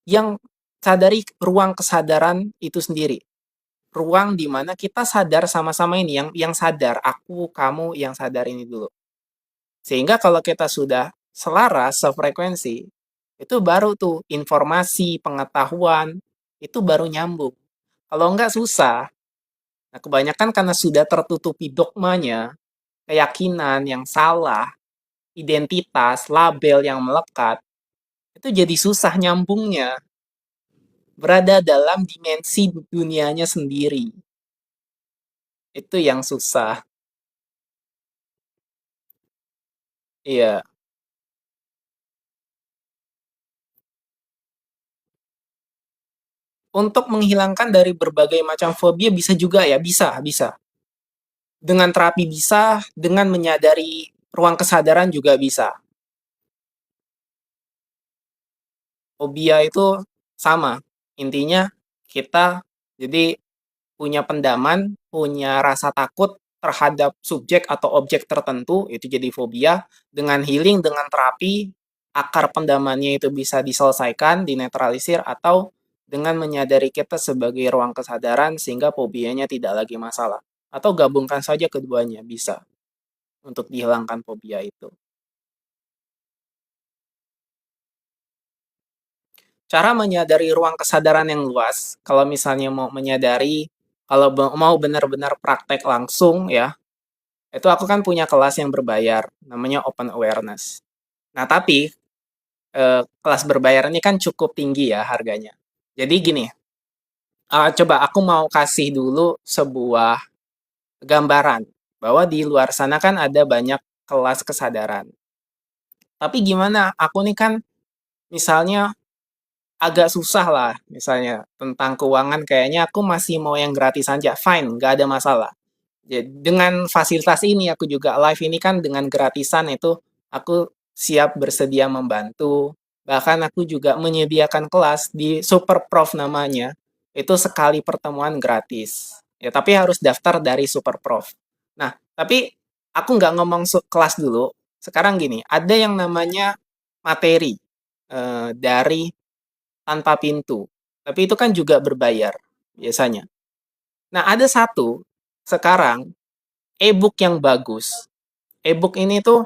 A: yang sadari ruang kesadaran itu sendiri. Ruang di mana kita sadar sama-sama ini, yang sadar, aku, kamu yang sadar ini dulu. Sehingga kalau kita sudah selaras, sefrekuensi, itu baru tuh informasi, pengetahuan, itu baru nyambung. Kalau enggak susah. Nah, kebanyakan karena sudah tertutupi dogmanya, keyakinan yang salah, identitas, label yang melekat, itu jadi susah nyambungnya. Berada dalam dimensi dunianya sendiri. Itu yang susah. Iya. Untuk menghilangkan dari berbagai macam fobia bisa juga ya, bisa. Dengan terapi bisa, dengan menyadari ruang kesadaran juga bisa. Fobia itu sama. Intinya kita jadi punya pendaman, punya rasa takut terhadap subjek atau objek tertentu, itu jadi fobia. Dengan healing, dengan terapi, akar pendamannya itu bisa diselesaikan, dinetralisir, atau dengan menyadari kita sebagai ruang kesadaran sehingga fobianya tidak lagi masalah. Atau gabungkan saja keduanya, bisa untuk dihilangkan fobia itu. Cara menyadari ruang kesadaran yang luas, kalau misalnya mau menyadari, kalau mau benar-benar praktek langsung ya, itu aku kan punya kelas yang berbayar, namanya Open Awareness. Nah, tapi kelas berbayar ini kan cukup tinggi ya harganya. Jadi gini, coba aku mau kasih dulu sebuah gambaran bahwa di luar sana kan ada banyak kelas kesadaran. Tapi gimana? Aku nih kan misalnya agak susah lah, misalnya tentang keuangan kayaknya aku masih mau yang gratis aja. Fine, nggak ada masalah. Jadi dengan fasilitas ini aku juga live ini kan dengan gratisan itu aku siap bersedia membantu. Bahkan aku juga menyediakan kelas di Super Prof namanya. Itu sekali pertemuan gratis. Ya, tapi harus daftar dari Super Prof. Nah, tapi aku nggak ngomong kelas dulu. Sekarang gini, ada yang namanya materi dari tanpa pintu. Tapi itu kan juga berbayar biasanya. Nah, ada satu sekarang e-book yang bagus. E-book ini tuh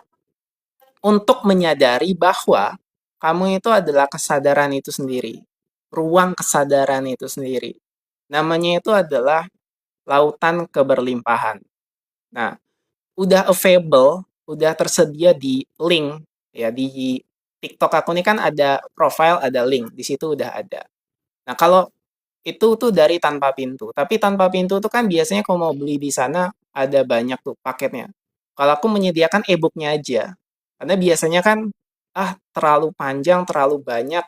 A: untuk menyadari bahwa kamu itu adalah kesadaran itu sendiri. Ruang kesadaran itu sendiri. Namanya itu adalah lautan keberlimpahan. Nah, udah available, udah tersedia di link ya di TikTok aku ini kan ada profile, ada link, di situ udah ada. Nah, kalau itu tuh dari tanpa pintu. Tapi tanpa pintu tuh kan biasanya kalau mau beli di sana ada banyak tuh paketnya. Kalau aku menyediakan e-booknya aja. Karena biasanya kan terlalu panjang, terlalu banyak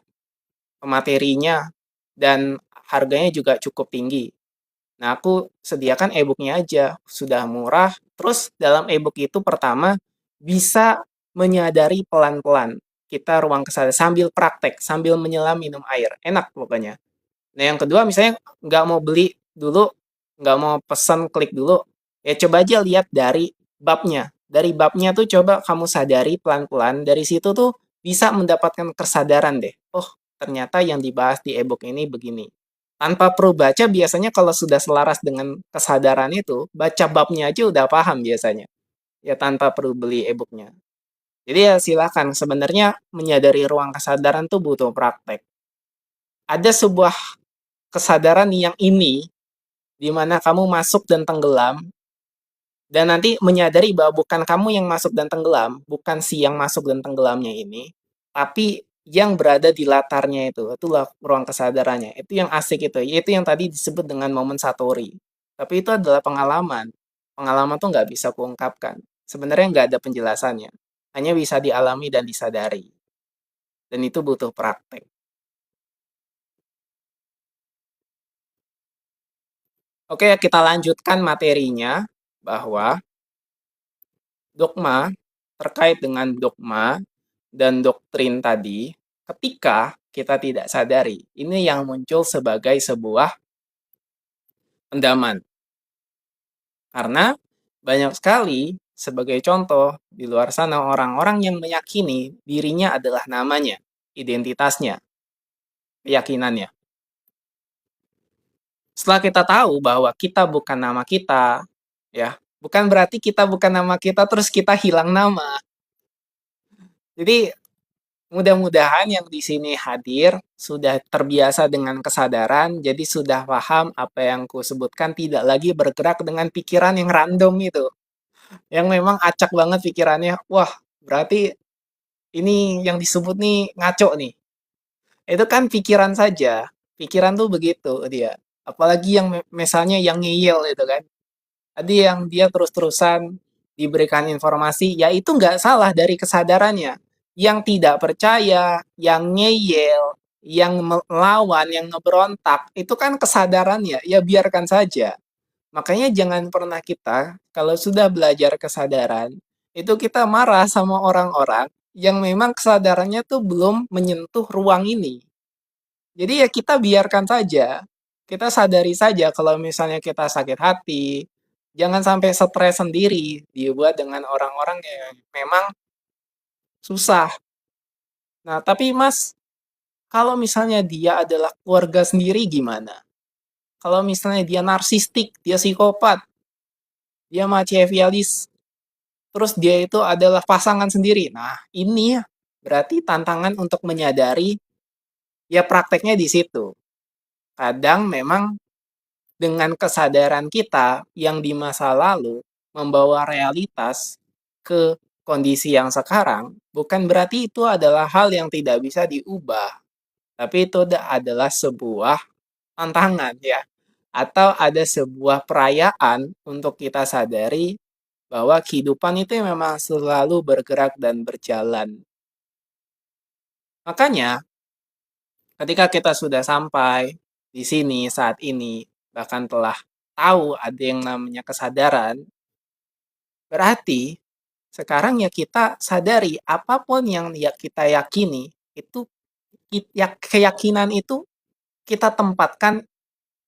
A: materinya dan harganya juga cukup tinggi. Nah, aku sediakan e-booknya aja, sudah murah. Terus dalam e-book itu pertama bisa menyadari pelan-pelan kita ruang kesadaran sambil praktek, sambil menyelam minum air. Enak pokoknya. Nah, yang kedua misalnya nggak mau beli dulu, nggak mau pesan klik dulu, ya coba aja lihat dari babnya. Dari babnya tuh coba kamu sadari pelan-pelan, dari situ tuh bisa mendapatkan kesadaran deh. Oh, ternyata yang dibahas di e-book ini begini. Tanpa perlu baca, biasanya kalau sudah selaras dengan kesadaran itu, baca babnya aja udah paham biasanya. Ya tanpa perlu beli e-booknya. Jadi ya silakan, sebenarnya menyadari ruang kesadaran tuh butuh praktek. Ada sebuah kesadaran yang ini, di mana kamu masuk dan tenggelam, dan nanti menyadari bahwa bukan kamu yang masuk dan tenggelam, bukan si yang masuk dan tenggelamnya ini, tapi yang berada di latarnya itulah ruang kesadarannya. Itu yang asik itu, itu yang tadi disebut dengan momen satori. Tapi itu adalah pengalaman. Pengalaman tuh nggak bisa kuungkapkan. Sebenarnya nggak ada penjelasannya. Hanya bisa dialami dan disadari. Dan itu butuh praktek. Oke, kita lanjutkan materinya bahwa dogma terkait dengan dogma dan doktrin tadi, ketika kita tidak sadari, ini yang muncul sebagai sebuah pendaman. Karena banyak sekali sebagai contoh, di luar sana orang-orang yang meyakini dirinya adalah namanya, identitasnya, keyakinannya. Setelah kita tahu bahwa kita bukan nama kita, ya, bukan berarti kita bukan nama kita terus kita hilang nama. Jadi mudah-mudahan yang di sini hadir sudah terbiasa dengan kesadaran, jadi sudah paham apa yang kusebutkan tidak lagi bergerak dengan pikiran yang random itu. Yang memang acak banget pikirannya, wah berarti ini yang disebut nih ngaco nih. Itu kan pikiran saja, pikiran tuh begitu dia. Apalagi yang misalnya yang ngeyel itu kan. Tadi yang dia terus-terusan diberikan informasi, ya itu nggak salah dari kesadarannya. Yang tidak percaya, yang ngeyel, yang melawan, yang ngeberontak, itu kan kesadarannya, ya biarkan saja. Makanya jangan pernah kita, kalau sudah belajar kesadaran, itu kita marah sama orang-orang yang memang kesadarannya tuh belum menyentuh ruang ini. Jadi ya kita biarkan saja. Kita sadari saja kalau misalnya kita sakit hati, jangan sampai stres sendiri dibuat dengan orang-orang yang memang susah. Nah, tapi Mas, kalau misalnya dia adalah keluarga sendiri gimana? Kalau misalnya dia narsistik, dia psikopat, dia machiavellis, terus dia itu adalah pasangan sendiri. Nah, ini berarti tantangan untuk menyadari ya prakteknya di situ. Kadang memang dengan kesadaran kita yang di masa lalu membawa realitas ke kondisi yang sekarang, bukan berarti itu adalah hal yang tidak bisa diubah, tapi itu adalah sebuah tantangan ya, atau ada sebuah perayaan untuk kita sadari bahwa kehidupan itu memang selalu bergerak dan berjalan. Makanya, ketika kita sudah sampai di sini saat ini, bahkan telah tahu ada yang namanya kesadaran, berarti sekarang ya kita sadari apapun yang ya kita yakini itu ya keyakinan itu kita tempatkan,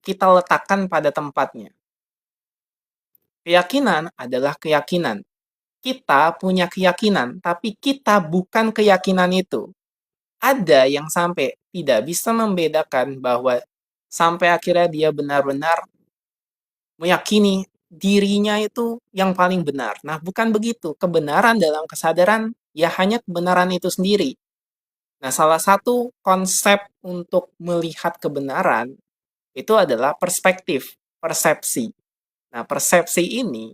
A: kita letakkan pada tempatnya. Keyakinan adalah keyakinan. Kita punya keyakinan, tapi kita bukan keyakinan itu. Ada yang sampai tidak bisa membedakan bahwa sampai akhirnya dia benar-benar meyakini dirinya itu yang paling benar. Nah, bukan begitu. Kebenaran dalam kesadaran ya hanya kebenaran itu sendiri. Nah, salah satu konsep untuk melihat kebenaran itu adalah perspektif, persepsi. Nah, persepsi ini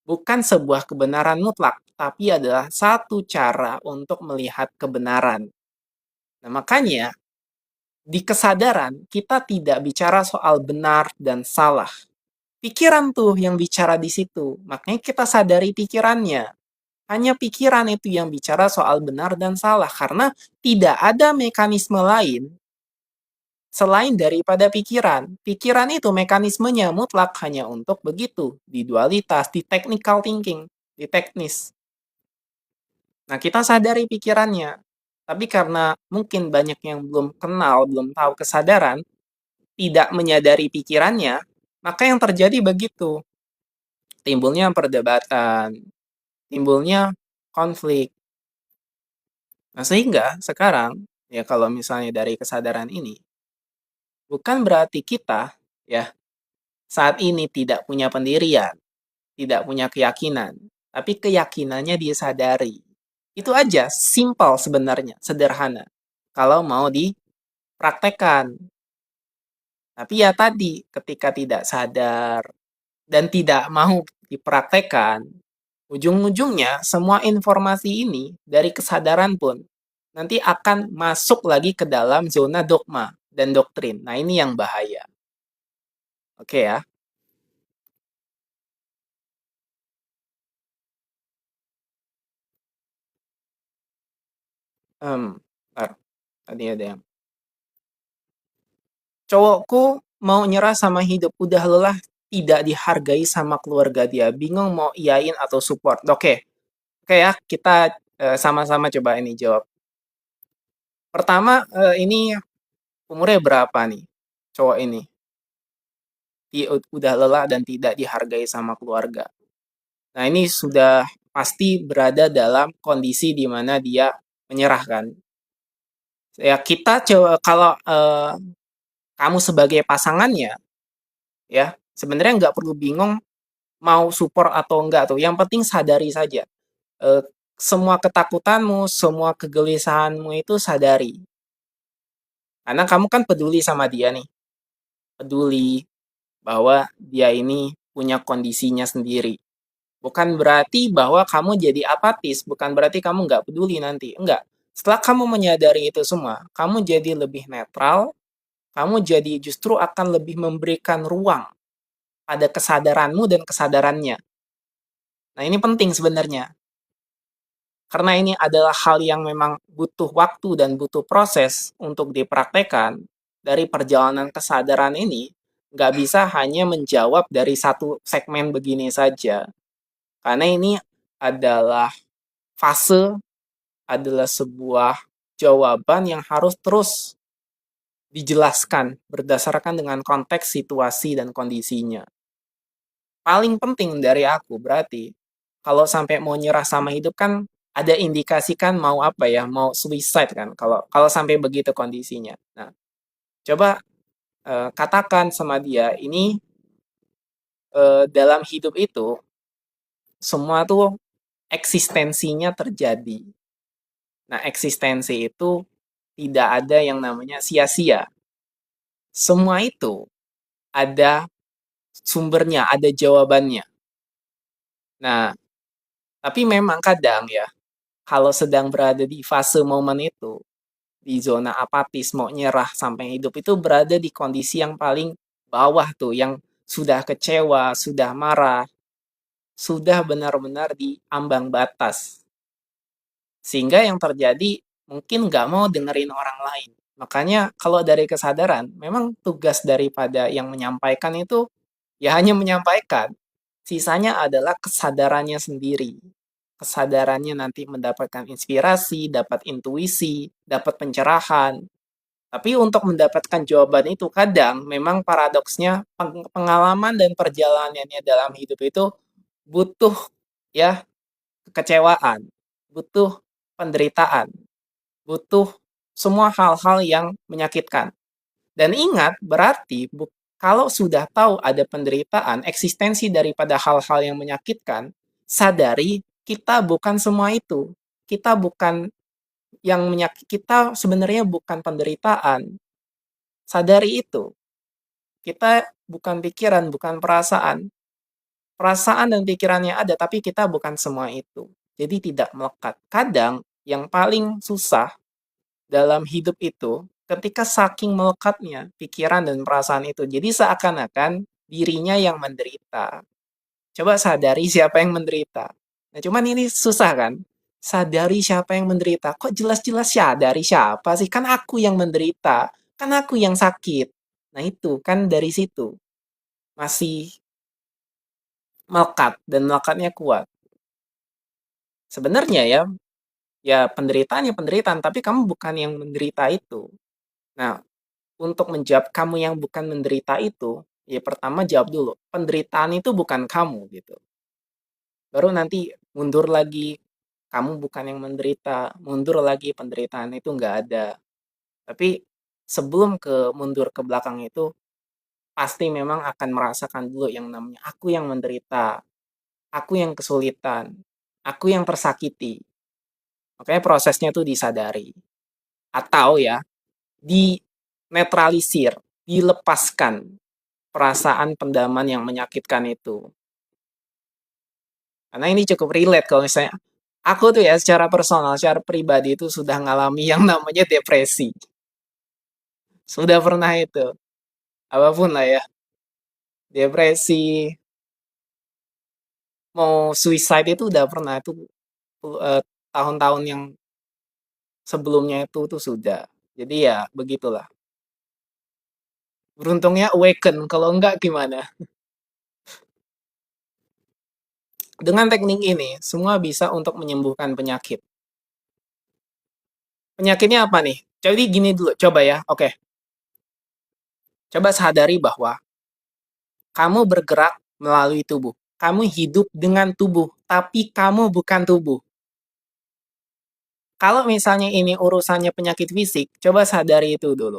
A: bukan sebuah kebenaran mutlak, tapi adalah satu cara untuk melihat kebenaran. Nah, makanya di kesadaran kita tidak bicara soal benar dan salah. Pikiran tuh yang bicara di situ. Makanya kita sadari pikirannya. Hanya pikiran itu yang bicara soal benar dan salah karena tidak ada mekanisme lain selain daripada pikiran. Pikiran itu mekanismenya mutlak hanya untuk begitu, di dualitas, di technical thinking, di teknis. Nah, kita sadari pikirannya. Tapi karena mungkin banyak yang belum kenal, belum tahu kesadaran, tidak menyadari pikirannya, maka yang terjadi begitu. Timbulnya perdebatan, timbulnya konflik. Nah, sehingga sekarang, ya kalau misalnya dari kesadaran ini, bukan berarti kita, ya, saat ini tidak punya pendirian, tidak punya keyakinan, tapi keyakinannya disadari. Itu aja, simple sebenarnya, sederhana. Kalau mau dipraktekkan. Tapi ya tadi, ketika tidak sadar dan tidak mau dipraktekkan, ujung-ujungnya semua informasi ini dari kesadaran pun nanti akan masuk lagi ke dalam zona dogma dan doktrin. Nah, ini yang bahaya. Oke ya. Bentar. Tadi ada yang cowokku mau nyerah sama hidup, udah lelah, tidak dihargai sama keluarga dia, bingung mau iyain atau support. Oke, oke ya, kita sama-sama coba ini jawab. Pertama, ini umurnya berapa nih cowok ini? Dia udah lelah dan tidak dihargai sama keluarga. Nah, ini sudah pasti berada dalam kondisi di mana dia menyerahkan. Ya, kita coba kalau kamu sebagai pasangannya, ya sebenarnya nggak perlu bingung mau support atau enggak tuh. Yang penting sadari saja. Eh, semua ketakutanmu, semua kegelisahanmu itu sadari. Karena kamu kan peduli sama dia nih. Peduli bahwa dia ini punya kondisinya sendiri. Bukan berarti bahwa kamu jadi apatis, bukan berarti kamu nggak peduli nanti. Enggak. Setelah kamu menyadari itu semua, kamu jadi lebih netral, kamu jadi justru akan lebih memberikan ruang pada kesadaranmu dan kesadarannya. Nah, ini penting sebenarnya. Karena ini adalah hal yang memang butuh waktu dan butuh proses untuk dipraktekkan, dari perjalanan kesadaran ini, nggak bisa hanya menjawab dari satu segmen begini saja. Karena ini adalah fase, adalah sebuah jawaban yang harus terus dijelaskan berdasarkan dengan konteks, situasi, dan kondisinya. Paling penting dari aku berarti, kalau sampai mau nyerah sama hidup kan ada indikasi kan mau apa ya, mau suicide kan kalau kalau sampai begitu kondisinya. Nah, coba katakan sama dia ini dalam hidup itu semua tuh eksistensinya terjadi. Nah, eksistensi itu tidak ada yang namanya sia-sia. Semua itu ada sumbernya, ada jawabannya. Nah, tapi memang kadang ya, kalau sedang berada di fase momen itu, di zona apatis, mau nyerah sampai hidup itu berada di kondisi yang paling bawah tuh, yang sudah kecewa, sudah marah, sudah benar-benar di ambang batas. Sehingga yang terjadi mungkin nggak mau dengerin orang lain. Makanya kalau dari kesadaran, memang tugas daripada yang menyampaikan itu ya hanya menyampaikan. Sisanya adalah kesadarannya sendiri. Kesadarannya nanti mendapatkan inspirasi, dapat intuisi, dapat pencerahan. Tapi untuk mendapatkan jawaban itu kadang memang paradoksnya pengalaman dan perjalanannya dalam hidup itu butuh ya kekecewaan, butuh penderitaan, butuh semua hal-hal yang menyakitkan. Dan ingat, berarti kalau sudah tahu ada penderitaan, eksistensi daripada hal-hal yang menyakitkan, sadari kita bukan semua itu. Kita bukan yang menyakit, kita sebenarnya bukan penderitaan. Sadari itu. Kita bukan pikiran, bukan perasaan. Perasaan dan pikirannya ada, tapi kita bukan semua itu. Jadi tidak melekat. Kadang yang paling susah dalam hidup itu ketika saking melekatnya pikiran dan perasaan itu. Jadi seakan-akan dirinya yang menderita. Coba sadari siapa yang menderita. Nah, cuman ini susah kan? Sadari siapa yang menderita. Kok jelas-jelas sadari siapa sih? Kan aku yang menderita. Kan aku yang sakit. Nah, itu kan dari situ masih melekat dan melekatnya kuat. Sebenarnya ya, ya penderitaan ya penderitaan, tapi kamu bukan yang menderita itu. Nah, untuk menjawab kamu yang bukan menderita itu, ya pertama jawab dulu, penderitaan itu bukan kamu gitu. Baru nanti mundur lagi, kamu bukan yang menderita, mundur lagi penderitaan itu nggak ada. Tapi sebelum ke mundur ke belakang itu, pasti memang akan merasakan dulu yang namanya aku yang menderita, aku yang kesulitan, aku yang tersakiti. Makanya prosesnya tuh disadari. Atau ya, dinetralisir, dilepaskan perasaan pendaman yang menyakitkan itu. Karena ini cukup relate kalau misalnya aku tuh ya secara personal, secara pribadi itu sudah ngalami yang namanya depresi. Sudah pernah itu. Apapun lah ya. Depresi, mau suicide itu udah pernah itu tahun-tahun yang sebelumnya itu tuh sudah. Jadi ya begitulah. Beruntungnya awaken, kalau enggak gimana? Dengan teknik ini, semua bisa untuk menyembuhkan penyakit. Penyakitnya apa nih? Jadi gini dulu, coba ya. Oke, coba sadari bahwa kamu bergerak melalui tubuh. kamu hidup dengan tubuh, tapi kamu bukan tubuh. Kalau misalnya ini urusannya penyakit fisik, coba sadari itu dulu.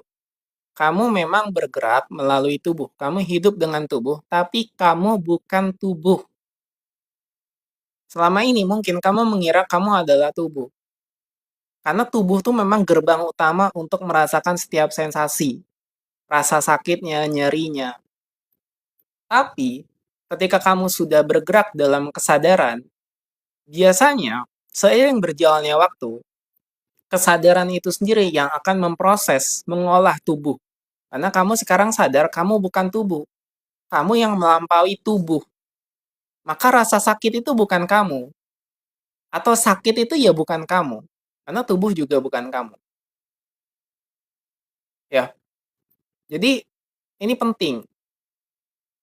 A: Kamu memang bergerak melalui tubuh, kamu hidup dengan tubuh, tapi kamu bukan tubuh. Selama ini mungkin kamu mengira kamu adalah tubuh. Karena tubuh tuh memang gerbang utama untuk merasakan setiap sensasi, rasa sakitnya, nyerinya. Tapi, ketika kamu sudah bergerak dalam kesadaran, biasanya seiring berjalannya waktu, kesadaran itu sendiri yang akan memproses, mengolah tubuh. Karena kamu sekarang sadar kamu bukan tubuh, kamu yang melampaui tubuh. Maka rasa sakit itu bukan kamu, atau sakit itu ya bukan kamu, karena tubuh juga bukan kamu. Ya, jadi ini penting.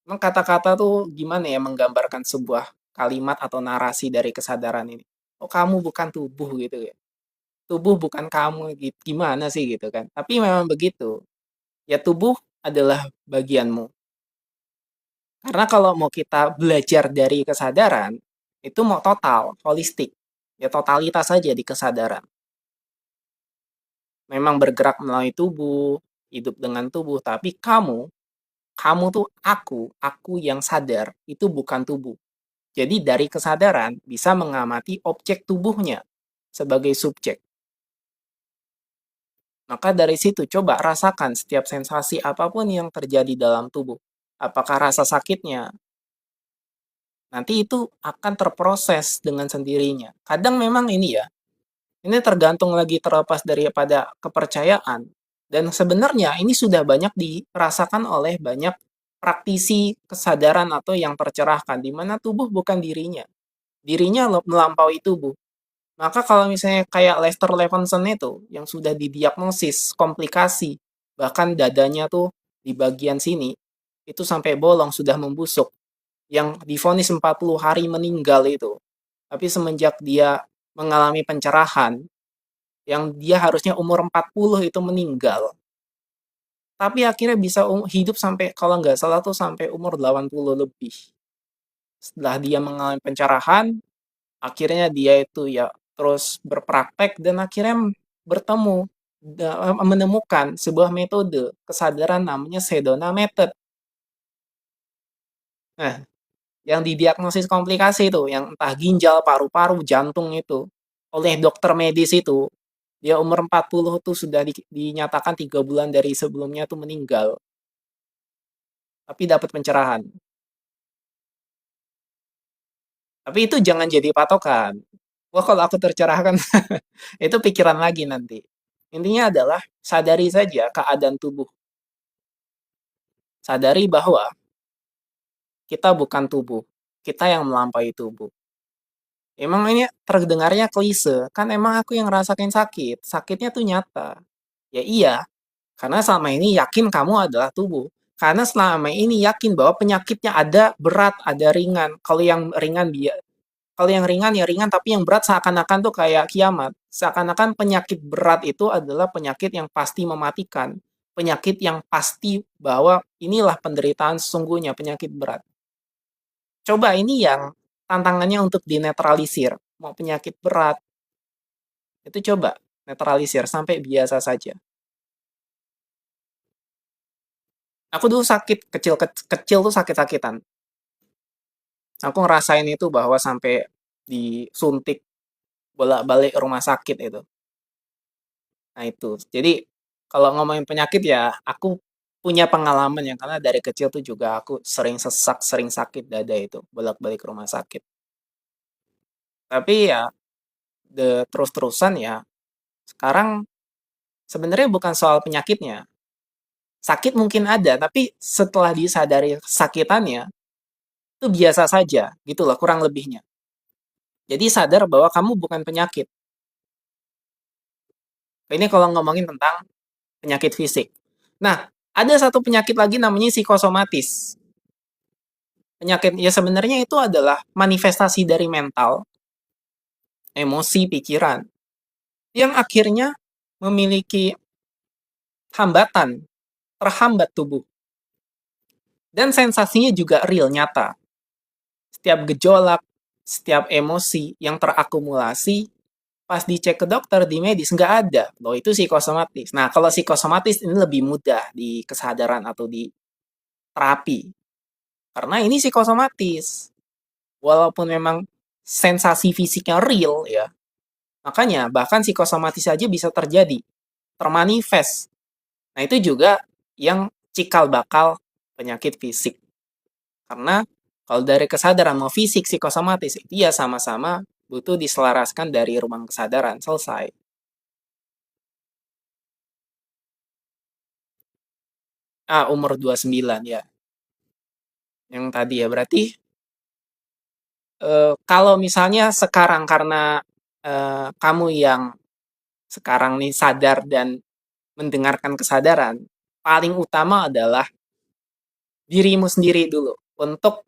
A: Memang kata-kata tuh gimana ya menggambarkan sebuah kalimat atau narasi dari kesadaran ini. Oh, kamu bukan tubuh gitu ya. Tubuh bukan kamu gitu. Gimana sih gitu kan. Tapi memang begitu. Ya tubuh adalah bagianmu. Karena kalau mau kita belajar dari kesadaran, itu mau total, holistik. Ya totalitas saja di kesadaran. Memang bergerak melalui tubuh, hidup dengan tubuh, tapi kamu tuh aku yang sadar, itu bukan tubuh. Jadi dari kesadaran bisa mengamati objek tubuhnya sebagai subjek. Maka dari situ coba rasakan setiap sensasi apapun yang terjadi dalam tubuh. Apakah rasa sakitnya? Nanti itu akan terproses dengan sendirinya. Kadang memang ini ya, ini tergantung lagi terlepas daripada kepercayaan. Dan sebenarnya ini sudah banyak dirasakan oleh banyak praktisi kesadaran atau yang tercerahkan, di mana tubuh bukan dirinya. Dirinya melampaui tubuh. Maka kalau misalnya kayak Lester Levinson itu, yang sudah didiagnosis komplikasi, bahkan dadanya tuh di bagian sini, itu sampai bolong, sudah membusuk, yang divonis 40 hari meninggal itu. Tapi semenjak dia mengalami pencerahan, yang dia harusnya umur 40 itu meninggal. Tapi akhirnya bisa hidup sampai, kalau nggak salah tuh sampai umur 80 lebih. Setelah dia mengalami pencerahan, akhirnya dia itu ya terus berpraktek dan akhirnya bertemu menemukan sebuah metode kesadaran namanya Sedona Method. Nah, yang didiagnosis komplikasi itu, yang entah ginjal, paru-paru, jantung itu, oleh dokter medis itu, dia umur 40 tuh sudah dinyatakan 3 bulan dari sebelumnya tuh meninggal, tapi dapat pencerahan. Tapi itu jangan jadi patokan. Wah, kalau aku tercerahkan, itu pikiran lagi nanti. Intinya adalah sadari saja keadaan tubuh. Sadari bahwa kita bukan tubuh, kita yang melampaui tubuh. Emang ini terdengarnya klise, kan emang aku yang ngerasain sakit, sakitnya tuh nyata. Ya iya, karena selama ini yakin kamu adalah tubuh. Karena selama ini yakin bahwa penyakitnya ada berat, ada ringan. Kalau yang ringan ya ringan, tapi yang berat seakan-akan tuh kayak kiamat. Seakan-akan penyakit berat itu adalah penyakit yang pasti mematikan. Penyakit yang pasti bahwa inilah penderitaan sesungguhnya, penyakit berat. Coba ini yang tantangannya untuk dinetralisir. Mau penyakit berat, itu coba netralisir sampai biasa saja. Aku dulu sakit, kecil tuh sakit-sakitan. Aku ngerasain itu bahwa sampai disuntik bolak-balik rumah sakit itu. Nah itu. Jadi kalau ngomongin penyakit ya aku punya pengalaman ya karena dari kecil tuh juga aku sering sesak, sering sakit dada itu, bolak-balik rumah sakit. Tapi ya terus-terusan ya sekarang sebenarnya bukan soal penyakitnya. Sakit mungkin ada, tapi setelah disadari sakitannya itu biasa saja, gitu loh kurang lebihnya. Jadi sadar bahwa kamu bukan penyakit. Ini kalau ngomongin tentang penyakit fisik. Nah, ada satu penyakit lagi namanya psikosomatis. Penyakit ya sebenarnya itu adalah manifestasi dari mental, emosi, pikiran yang akhirnya memiliki hambatan, terhambat tubuh. Dan sensasinya juga real, nyata. setiap gejolak, setiap emosi yang terakumulasi, pas dicek ke dokter di medis nggak ada loh, itu psikosomatis. Nah, kalau psikosomatis ini lebih mudah di kesadaran atau di terapi karena ini psikosomatis. Walaupun memang sensasi fisiknya real ya, makanya bahkan psikosomatis saja bisa terjadi, termanifest. Nah, itu juga yang cikal bakal penyakit fisik. Karena kalau dari kesadaran mau fisik psikosomatis itu ya sama-sama butuh diselaraskan dari ruang kesadaran. Selesai. Umur 29 ya. Yang tadi ya berarti kalau misalnya sekarang karena kamu yang sekarang nih sadar dan mendengarkan kesadaran, paling utama adalah dirimu sendiri dulu untuk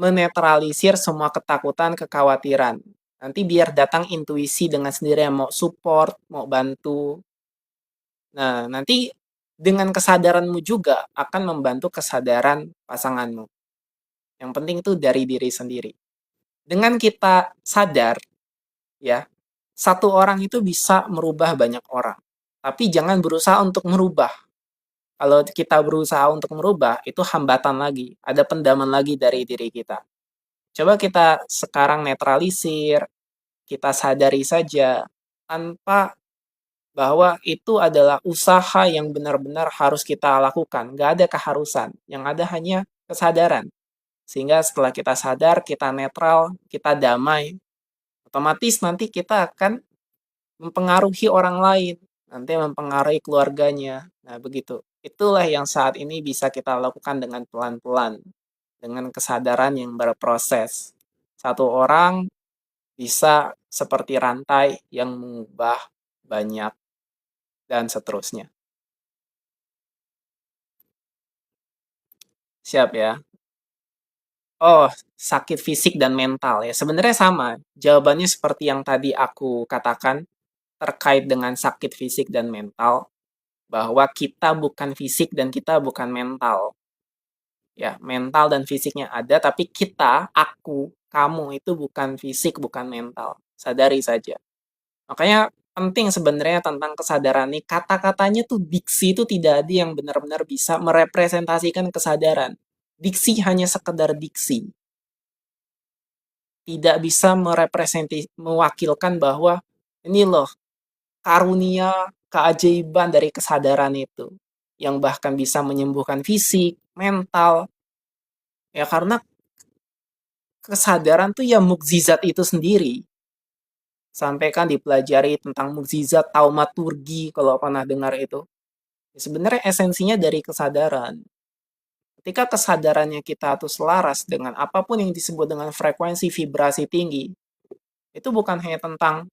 A: menetralisir semua ketakutan, kekhawatiran. Nanti biar datang intuisi dengan sendirinya mau support, mau bantu. Nah, nanti dengan kesadaranmu juga akan membantu kesadaran pasanganmu. Yang penting itu dari diri sendiri. Dengan kita sadar, ya, satu orang itu bisa merubah banyak orang. Tapi jangan berusaha untuk merubah. Kalau kita berusaha untuk merubah, itu hambatan lagi. Ada pendaman lagi dari diri kita. Coba kita sekarang netralisir, kita sadari saja, tanpa bahwa itu adalah usaha yang benar-benar harus kita lakukan. Nggak ada keharusan. Yang ada hanya kesadaran. Sehingga setelah kita sadar, kita netral, kita damai, otomatis nanti kita akan mempengaruhi orang lain, nanti mempengaruhi keluarganya. Nah, begitu. Itulah yang saat ini bisa kita lakukan dengan pelan-pelan, dengan kesadaran yang berproses. Satu orang bisa seperti rantai yang mengubah banyak dan seterusnya. Siap ya? Oh, sakit fisik dan mental ya. Sebenarnya sama. Jawabannya seperti yang tadi aku katakan terkait dengan sakit fisik dan mental, bahwa kita bukan fisik dan kita bukan mental. Ya, mental dan fisiknya ada, tapi kita, aku, kamu itu bukan fisik, bukan mental. Sadari saja. Makanya penting sebenarnya tentang kesadaran ini, kata-katanya tuh diksi itu tidak ada yang benar-benar bisa merepresentasikan kesadaran. Diksi hanya sekedar diksi. Tidak bisa mewakilkan bahwa ini loh karunia, keajaiban dari kesadaran itu. Yang bahkan bisa menyembuhkan fisik, mental. Ya karena kesadaran tuh ya mukjizat itu sendiri. Sampai kan dipelajari tentang mukjizat taumaturgi kalau pernah dengar itu. Ya, sebenarnya esensinya dari kesadaran. Ketika kesadarannya kita tuh selaras dengan apapun yang disebut dengan frekuensi vibrasi tinggi, itu bukan hanya tentang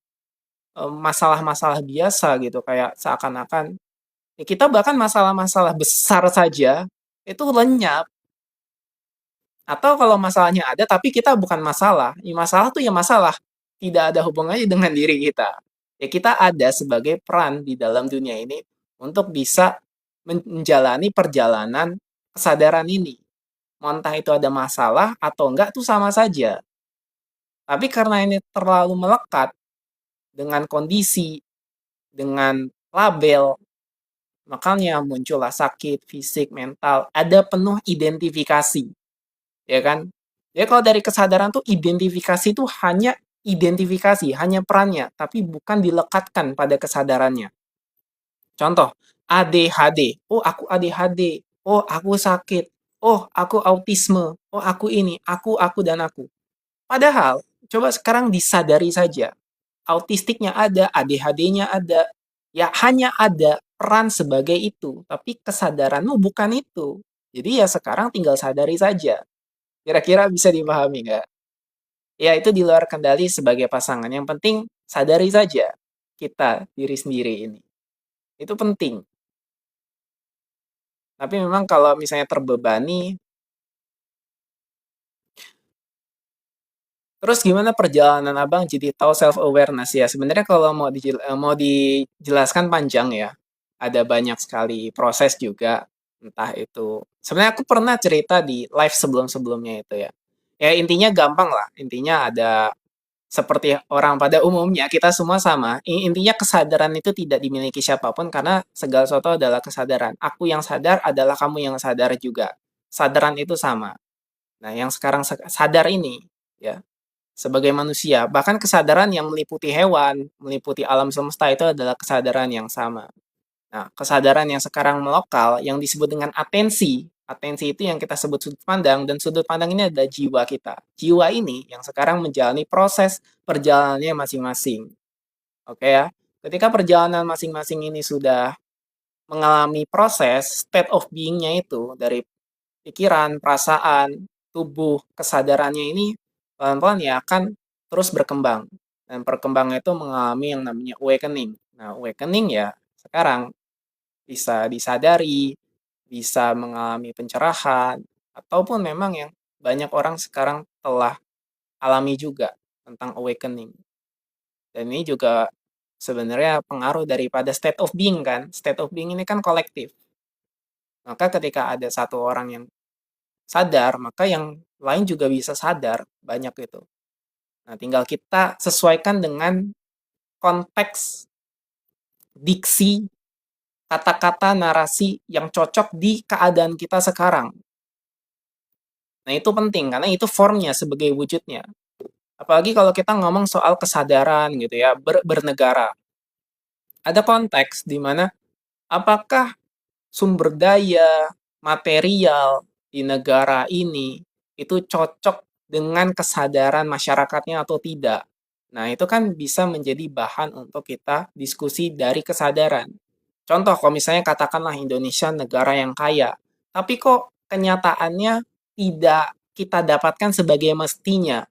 A: masalah-masalah biasa gitu, kayak seakan-akan ya kita bahkan masalah-masalah besar saja itu lenyap. Atau kalau masalahnya ada tapi kita bukan masalah, ya masalah tuh ya masalah, tidak ada hubungannya dengan diri kita. Ya kita ada sebagai peran di dalam dunia ini untuk bisa menjalani perjalanan kesadaran ini. Mau entah itu ada masalah atau enggak tuh sama saja. Tapi karena ini terlalu melekat dengan kondisi, dengan label, makanya muncullah sakit, fisik, mental, ada penuh identifikasi, ya kan? Ya kalau dari kesadaran tuh identifikasi tuh hanya identifikasi, hanya perannya, tapi bukan dilekatkan pada kesadarannya. Contoh, ADHD. Oh, aku ADHD. Oh, aku sakit. Oh, aku autisme. Oh, aku ini. Aku, dan aku. Padahal, coba sekarang disadari saja. Autistiknya ada, ADHD-nya ada. Ya, hanya ada peran sebagai itu. Tapi kesadaranmu bukan itu. Jadi ya sekarang tinggal sadari saja. Kira-kira bisa dipahami nggak? Ya, itu di luar kendali sebagai pasangan. Yang penting sadari saja kita, diri sendiri ini. Itu penting. Tapi memang kalau misalnya terbebani, terus gimana perjalanan Abang jadi tahu self awareness ya? Sebenarnya kalau mau dijelaskan panjang ya. Ada banyak sekali proses juga, entah itu. Sebenarnya aku pernah cerita di live sebelum-sebelumnya itu ya. Ya intinya gampang lah. Intinya ada seperti orang pada umumnya, kita semua sama. Intinya kesadaran itu tidak dimiliki siapapun karena segala sesuatu adalah kesadaran. Aku yang sadar adalah kamu yang sadar juga. Sadaran itu sama. Nah, yang sekarang sadar ini, ya, sebagai manusia, bahkan kesadaran yang meliputi hewan, meliputi alam semesta itu adalah kesadaran yang sama. Nah, kesadaran yang sekarang melokal, yang disebut dengan atensi, atensi itu yang kita sebut sudut pandang, dan sudut pandang ini adalah jiwa kita. Jiwa ini yang sekarang menjalani proses perjalanannya masing-masing. Oke ya, ketika perjalanan masing-masing ini sudah mengalami proses state of being-nya itu, dari pikiran, perasaan, tubuh, kesadarannya ini pelan-pelan ya akan terus berkembang. Dan perkembangan itu mengalami yang namanya awakening. Nah, awakening ya sekarang bisa disadari, bisa mengalami pencerahan, ataupun memang yang banyak orang sekarang telah alami juga tentang awakening. Dan ini juga sebenarnya pengaruh daripada state of being kan. State of being ini kan kolektif. Maka ketika ada satu orang yang sadar, maka yang lain juga bisa sadar, banyak itu. Nah, tinggal kita sesuaikan dengan konteks diksi, kata-kata, narasi yang cocok di keadaan kita sekarang. Nah, itu penting karena itu formnya sebagai wujudnya. Apalagi kalau kita ngomong soal kesadaran gitu ya, bernegara. Ada konteks di mana apakah sumber daya, material di negara ini itu cocok dengan kesadaran masyarakatnya atau tidak. Nah, itu kan bisa menjadi bahan untuk kita diskusi dari kesadaran. Contoh, kalau misalnya katakanlah Indonesia negara yang kaya, tapi kok kenyataannya tidak kita dapatkan sebagai mestinya.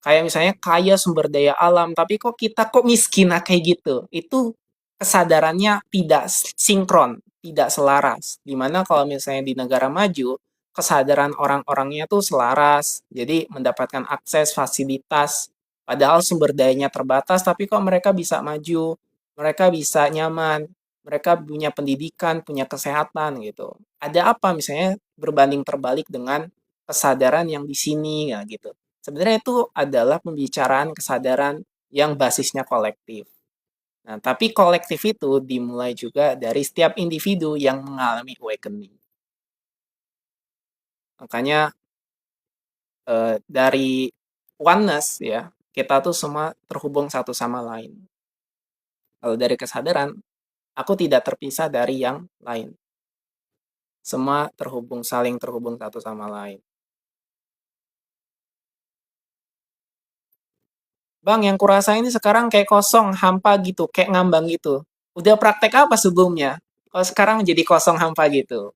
A: Kayak misalnya kaya sumber daya alam, tapi kok kita kok miskin, nah kayak gitu. Itu kesadarannya tidak sinkron, tidak selaras. Dimana kalau misalnya di negara maju, kesadaran orang-orangnya tuh selaras, jadi mendapatkan akses fasilitas, padahal sumber dayanya terbatas, tapi kok mereka bisa maju, mereka bisa nyaman, mereka punya pendidikan, punya kesehatan gitu. Ada apa misalnya berbanding terbalik dengan kesadaran yang di sini ya gitu. Sebenarnya itu adalah pembicaraan kesadaran yang basisnya kolektif. Nah, tapi kolektif itu dimulai juga dari setiap individu yang mengalami awakening. Makanya dari oneness ya, kita tuh semua terhubung satu sama lain. Kalau dari kesadaran, aku tidak terpisah dari yang lain. Semua terhubung, saling terhubung satu sama lain. Bang, yang kurasa ini sekarang kayak kosong, hampa gitu, kayak ngambang gitu. Udah praktek apa sebelumnya? Kalau sekarang jadi kosong hampa gitu.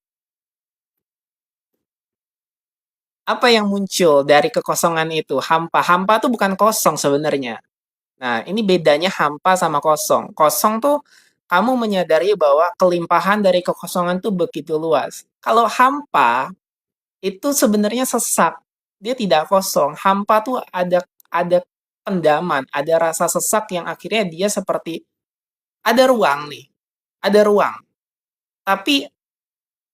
A: Apa yang muncul dari kekosongan itu? Hampa. Hampa tuh bukan kosong sebenarnya. Nah, ini bedanya hampa sama kosong. Kosong tuh kamu menyadari bahwa kelimpahan dari kekosongan tuh begitu luas. Kalau hampa itu sebenarnya sesak. Dia tidak kosong. Hampa tuh ada pendaman, ada rasa sesak yang akhirnya dia seperti ada ruang nih. Ada ruang. Tapi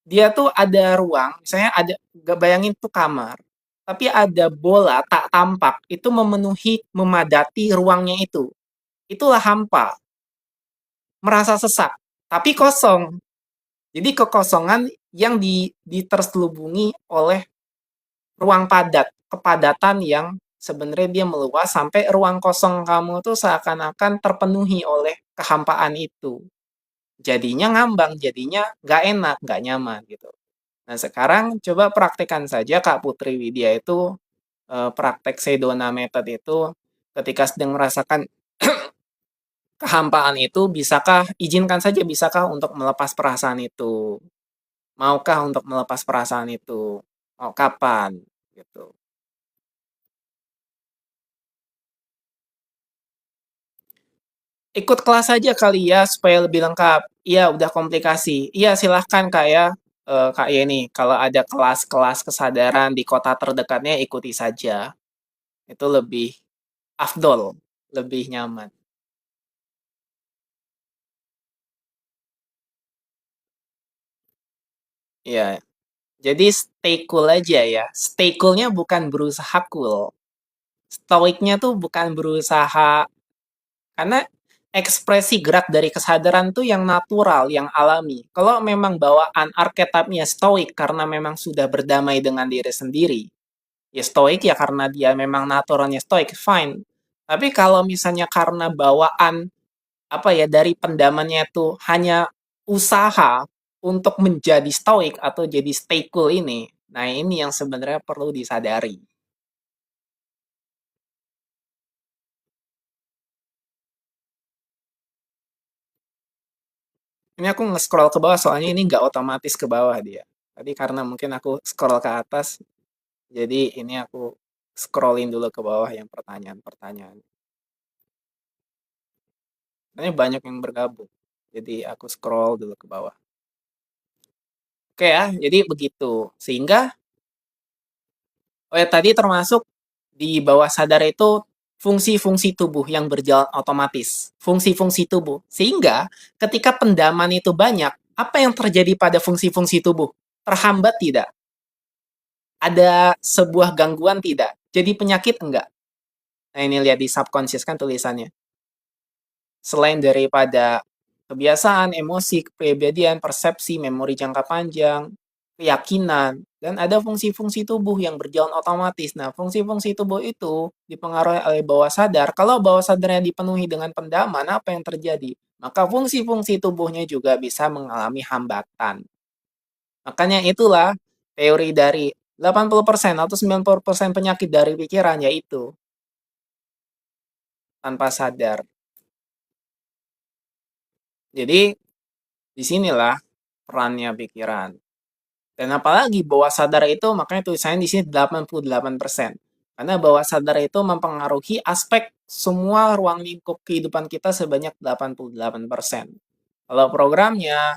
A: dia tuh ada ruang, misalnya ada, gak bayangin tuh kamar, tapi ada bola tak tampak, itu memenuhi, memadati ruangnya itu. Itulah hampa, merasa sesak, tapi kosong. Jadi kekosongan yang diterselubungi oleh ruang padat, kepadatan yang sebenarnya dia meluas sampai ruang kosong kamu tuh seakan-akan terpenuhi oleh kehampaan itu. Jadinya ngambang, jadinya nggak enak, nggak nyaman gitu. Nah, sekarang coba praktekkan saja Kak Putri Widya itu praktek Sedona Method itu ketika sedang merasakan kehampaan itu, bisakah izinkan saja bisakah untuk melepas perasaan itu? Maukah untuk melepas perasaan itu? Mau kapan? Gitu. Ikut kelas saja kali ya supaya lebih lengkap. Iya, udah komplikasi. Iya, silahkan Kak ya. Kak Yeni, kalau ada kelas-kelas kesadaran di kota terdekatnya ikuti saja. Itu lebih afdol, lebih nyaman. Iya, Jadi stay cool aja ya. Stay cool-nya bukan berusaha cool. Stoiknya tuh bukan berusaha, karena ekspresi gerak dari kesadaran tuh yang natural, yang alami. Kalau memang bawaan arketipnya stoik karena memang sudah berdamai dengan diri sendiri, ya stoik ya karena dia memang naturalnya stoik, fine. Tapi kalau misalnya karena bawaan apa ya dari pendamannya itu hanya usaha untuk menjadi stoik atau jadi stay cool ini, nah ini yang sebenarnya perlu disadari. Ini aku nge-scroll ke bawah soalnya ini nggak otomatis ke bawah dia. Tadi karena mungkin aku scroll ke atas, jadi ini aku scrollin dulu ke bawah yang pertanyaan-pertanyaan. Ini banyak yang bergabung. Jadi aku scroll dulu ke bawah. Oke ya, jadi begitu. Sehingga, oh ya tadi termasuk di bawah sadar itu fungsi-fungsi tubuh yang berjalan otomatis. Fungsi-fungsi tubuh. Sehingga ketika pendaman itu banyak, apa yang terjadi pada fungsi-fungsi tubuh? Terhambat tidak? Ada sebuah gangguan tidak? Jadi penyakit enggak? Nah ini lihat di subconscious kan tulisannya. Selain daripada kebiasaan, emosi, kepribadian, persepsi, memori jangka panjang, keyakinan, dan ada fungsi-fungsi tubuh yang berjalan otomatis. Nah, fungsi-fungsi tubuh itu dipengaruhi oleh bawah sadar. Kalau bawah sadarnya dipenuhi dengan pendaman, apa yang terjadi? Maka fungsi-fungsi tubuhnya juga bisa mengalami hambatan. Makanya itulah teori dari 80% atau 90% penyakit dari pikiran, yaitu tanpa sadar. Jadi, disinilah perannya pikiran. Dan apalagi bawah sadar itu, makanya tulisannya di sini 88%. Karena bawah sadar itu mempengaruhi aspek semua ruang lingkup kehidupan kita sebanyak 88%. Kalau programnya,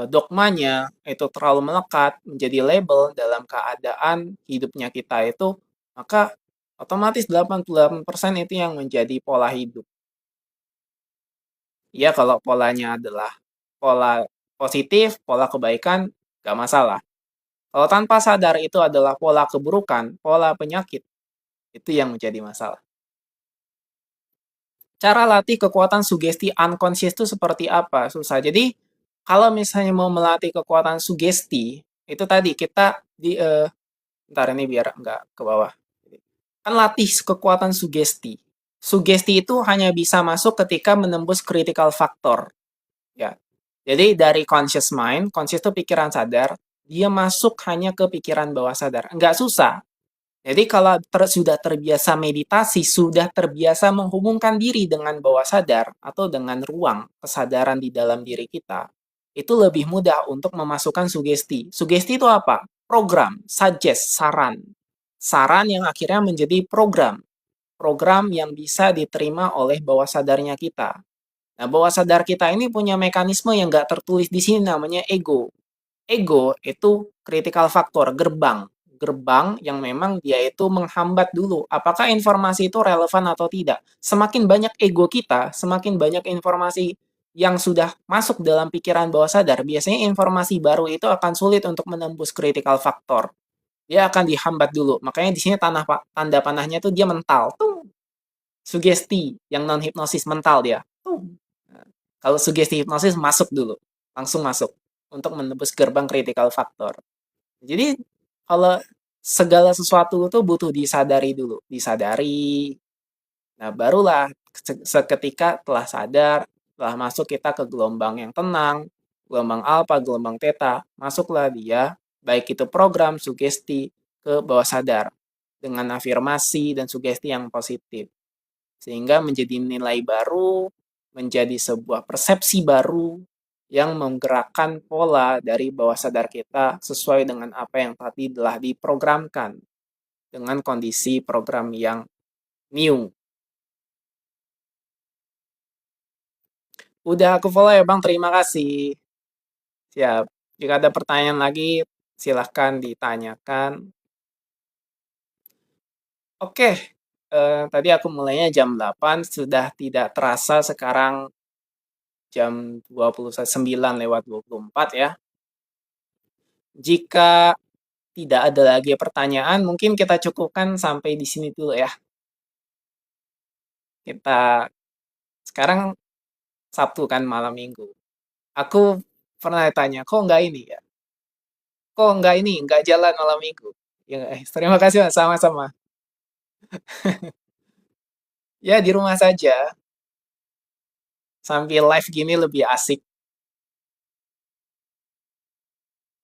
A: dogmanya itu terlalu melekat menjadi label dalam keadaan hidupnya kita itu, maka otomatis 88% itu yang menjadi pola hidup. Ya kalau polanya adalah pola positif, pola kebaikan, nggak masalah. Kalau tanpa sadar itu adalah pola keburukan, pola penyakit, itu yang menjadi masalah. Cara latih kekuatan sugesti unconscious itu seperti apa? Susah. Jadi, kalau misalnya mau melatih kekuatan sugesti, itu tadi kita ntar ini biar nggak ke bawah. Kan latih kekuatan sugesti. Sugesti itu hanya bisa masuk ketika menembus critical factor. Ya. Jadi dari conscious mind, conscious itu pikiran sadar, dia masuk hanya ke pikiran bawah sadar. Nggak susah. Jadi kalau sudah terbiasa meditasi, sudah terbiasa menghubungkan diri dengan bawah sadar atau dengan ruang kesadaran di dalam diri kita, itu lebih mudah untuk memasukkan sugesti. Sugesti itu apa? Program, suggest, saran. Saran yang akhirnya menjadi program. Program yang bisa diterima oleh bawah sadarnya kita. Nah, bawah sadar kita ini punya mekanisme yang nggak tertulis di sini namanya ego. Ego itu critical factor, gerbang. Gerbang yang memang dia itu menghambat dulu apakah informasi itu relevan atau tidak. Semakin banyak ego kita, semakin banyak informasi yang sudah masuk dalam pikiran bawah sadar, biasanya informasi baru itu akan sulit untuk menembus critical factor. Dia akan dihambat dulu. Makanya di sini tanda panahnya tuh dia mental. Tuh, sugesti yang non hipnosis mental dia. Tuh. Nah, kalau sugesti hipnosis masuk dulu, langsung masuk untuk menembus gerbang critical factor. Jadi kalau segala sesuatu itu butuh disadari dulu, disadari. Nah, barulah seketika telah sadar, telah masuk kita ke gelombang yang tenang, gelombang alfa, gelombang theta, masuklah dia, baik itu program, sugesti, ke bawah sadar dengan afirmasi dan sugesti yang positif. Sehingga menjadi nilai baru, menjadi sebuah persepsi baru yang menggerakkan pola dari bawah sadar kita sesuai dengan apa yang tadi telah diprogramkan dengan kondisi program yang new. Udah aku follow ya Bang, terima kasih. Siap. Jika ada pertanyaan lagi, silahkan ditanyakan. Oke, tadi aku mulainya jam 8, sudah tidak terasa sekarang jam 29 lewat 24 ya. Jika tidak ada lagi pertanyaan, mungkin kita cukupkan sampai di sini dulu ya. Kita sekarang Sabtu kan malam Minggu. Aku pernah tanya, kok nggak ini ya? Kok nggak ini, nggak jalan malam Minggu? Ya, terima kasih Mas, sama-sama. Ya di rumah saja, sambil live gini lebih asik,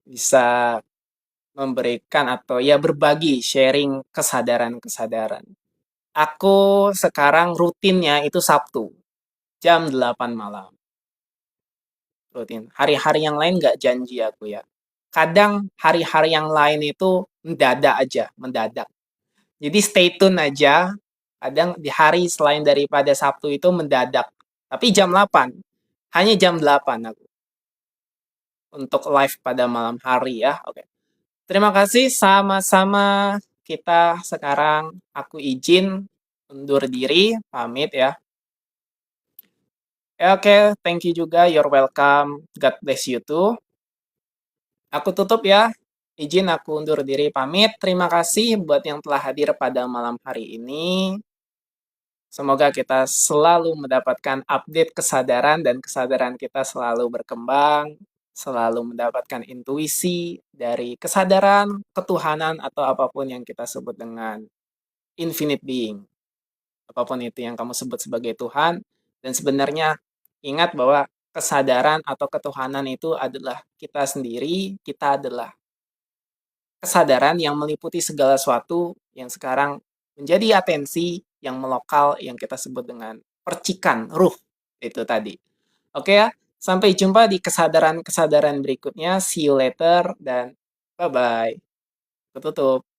A: bisa memberikan atau ya berbagi, sharing kesadaran-kesadaran. Aku sekarang rutinnya itu Sabtu, jam 8 malam. Rutin. Hari-hari yang lain nggak janji aku ya. Kadang hari-hari yang lain itu mendadak aja, mendadak. Jadi stay tune aja. Kadang di hari selain daripada Sabtu itu mendadak. Tapi jam 8. Hanya jam 8 aku untuk live pada malam hari ya. Oke. Terima kasih sama-sama kita sekarang aku izin undur diri, pamit ya. Ya, oke, thank you juga. You're welcome. God bless you too. Aku tutup ya. Izin aku undur diri pamit. Terima kasih buat yang telah hadir pada malam hari ini. Semoga kita selalu mendapatkan update kesadaran dan kesadaran kita selalu berkembang, selalu mendapatkan intuisi dari kesadaran, ketuhanan, atau apapun yang kita sebut dengan infinite being. Apapun itu yang kamu sebut sebagai Tuhan. Dan sebenarnya ingat bahwa kesadaran atau ketuhanan itu adalah kita sendiri, kita adalah kesadaran yang meliputi segala sesuatu yang sekarang menjadi atensi yang melokal yang kita sebut dengan percikan ruh itu tadi. Oke ya, sampai jumpa di kesadaran-kesadaran berikutnya. See you later dan bye-bye. Tutup.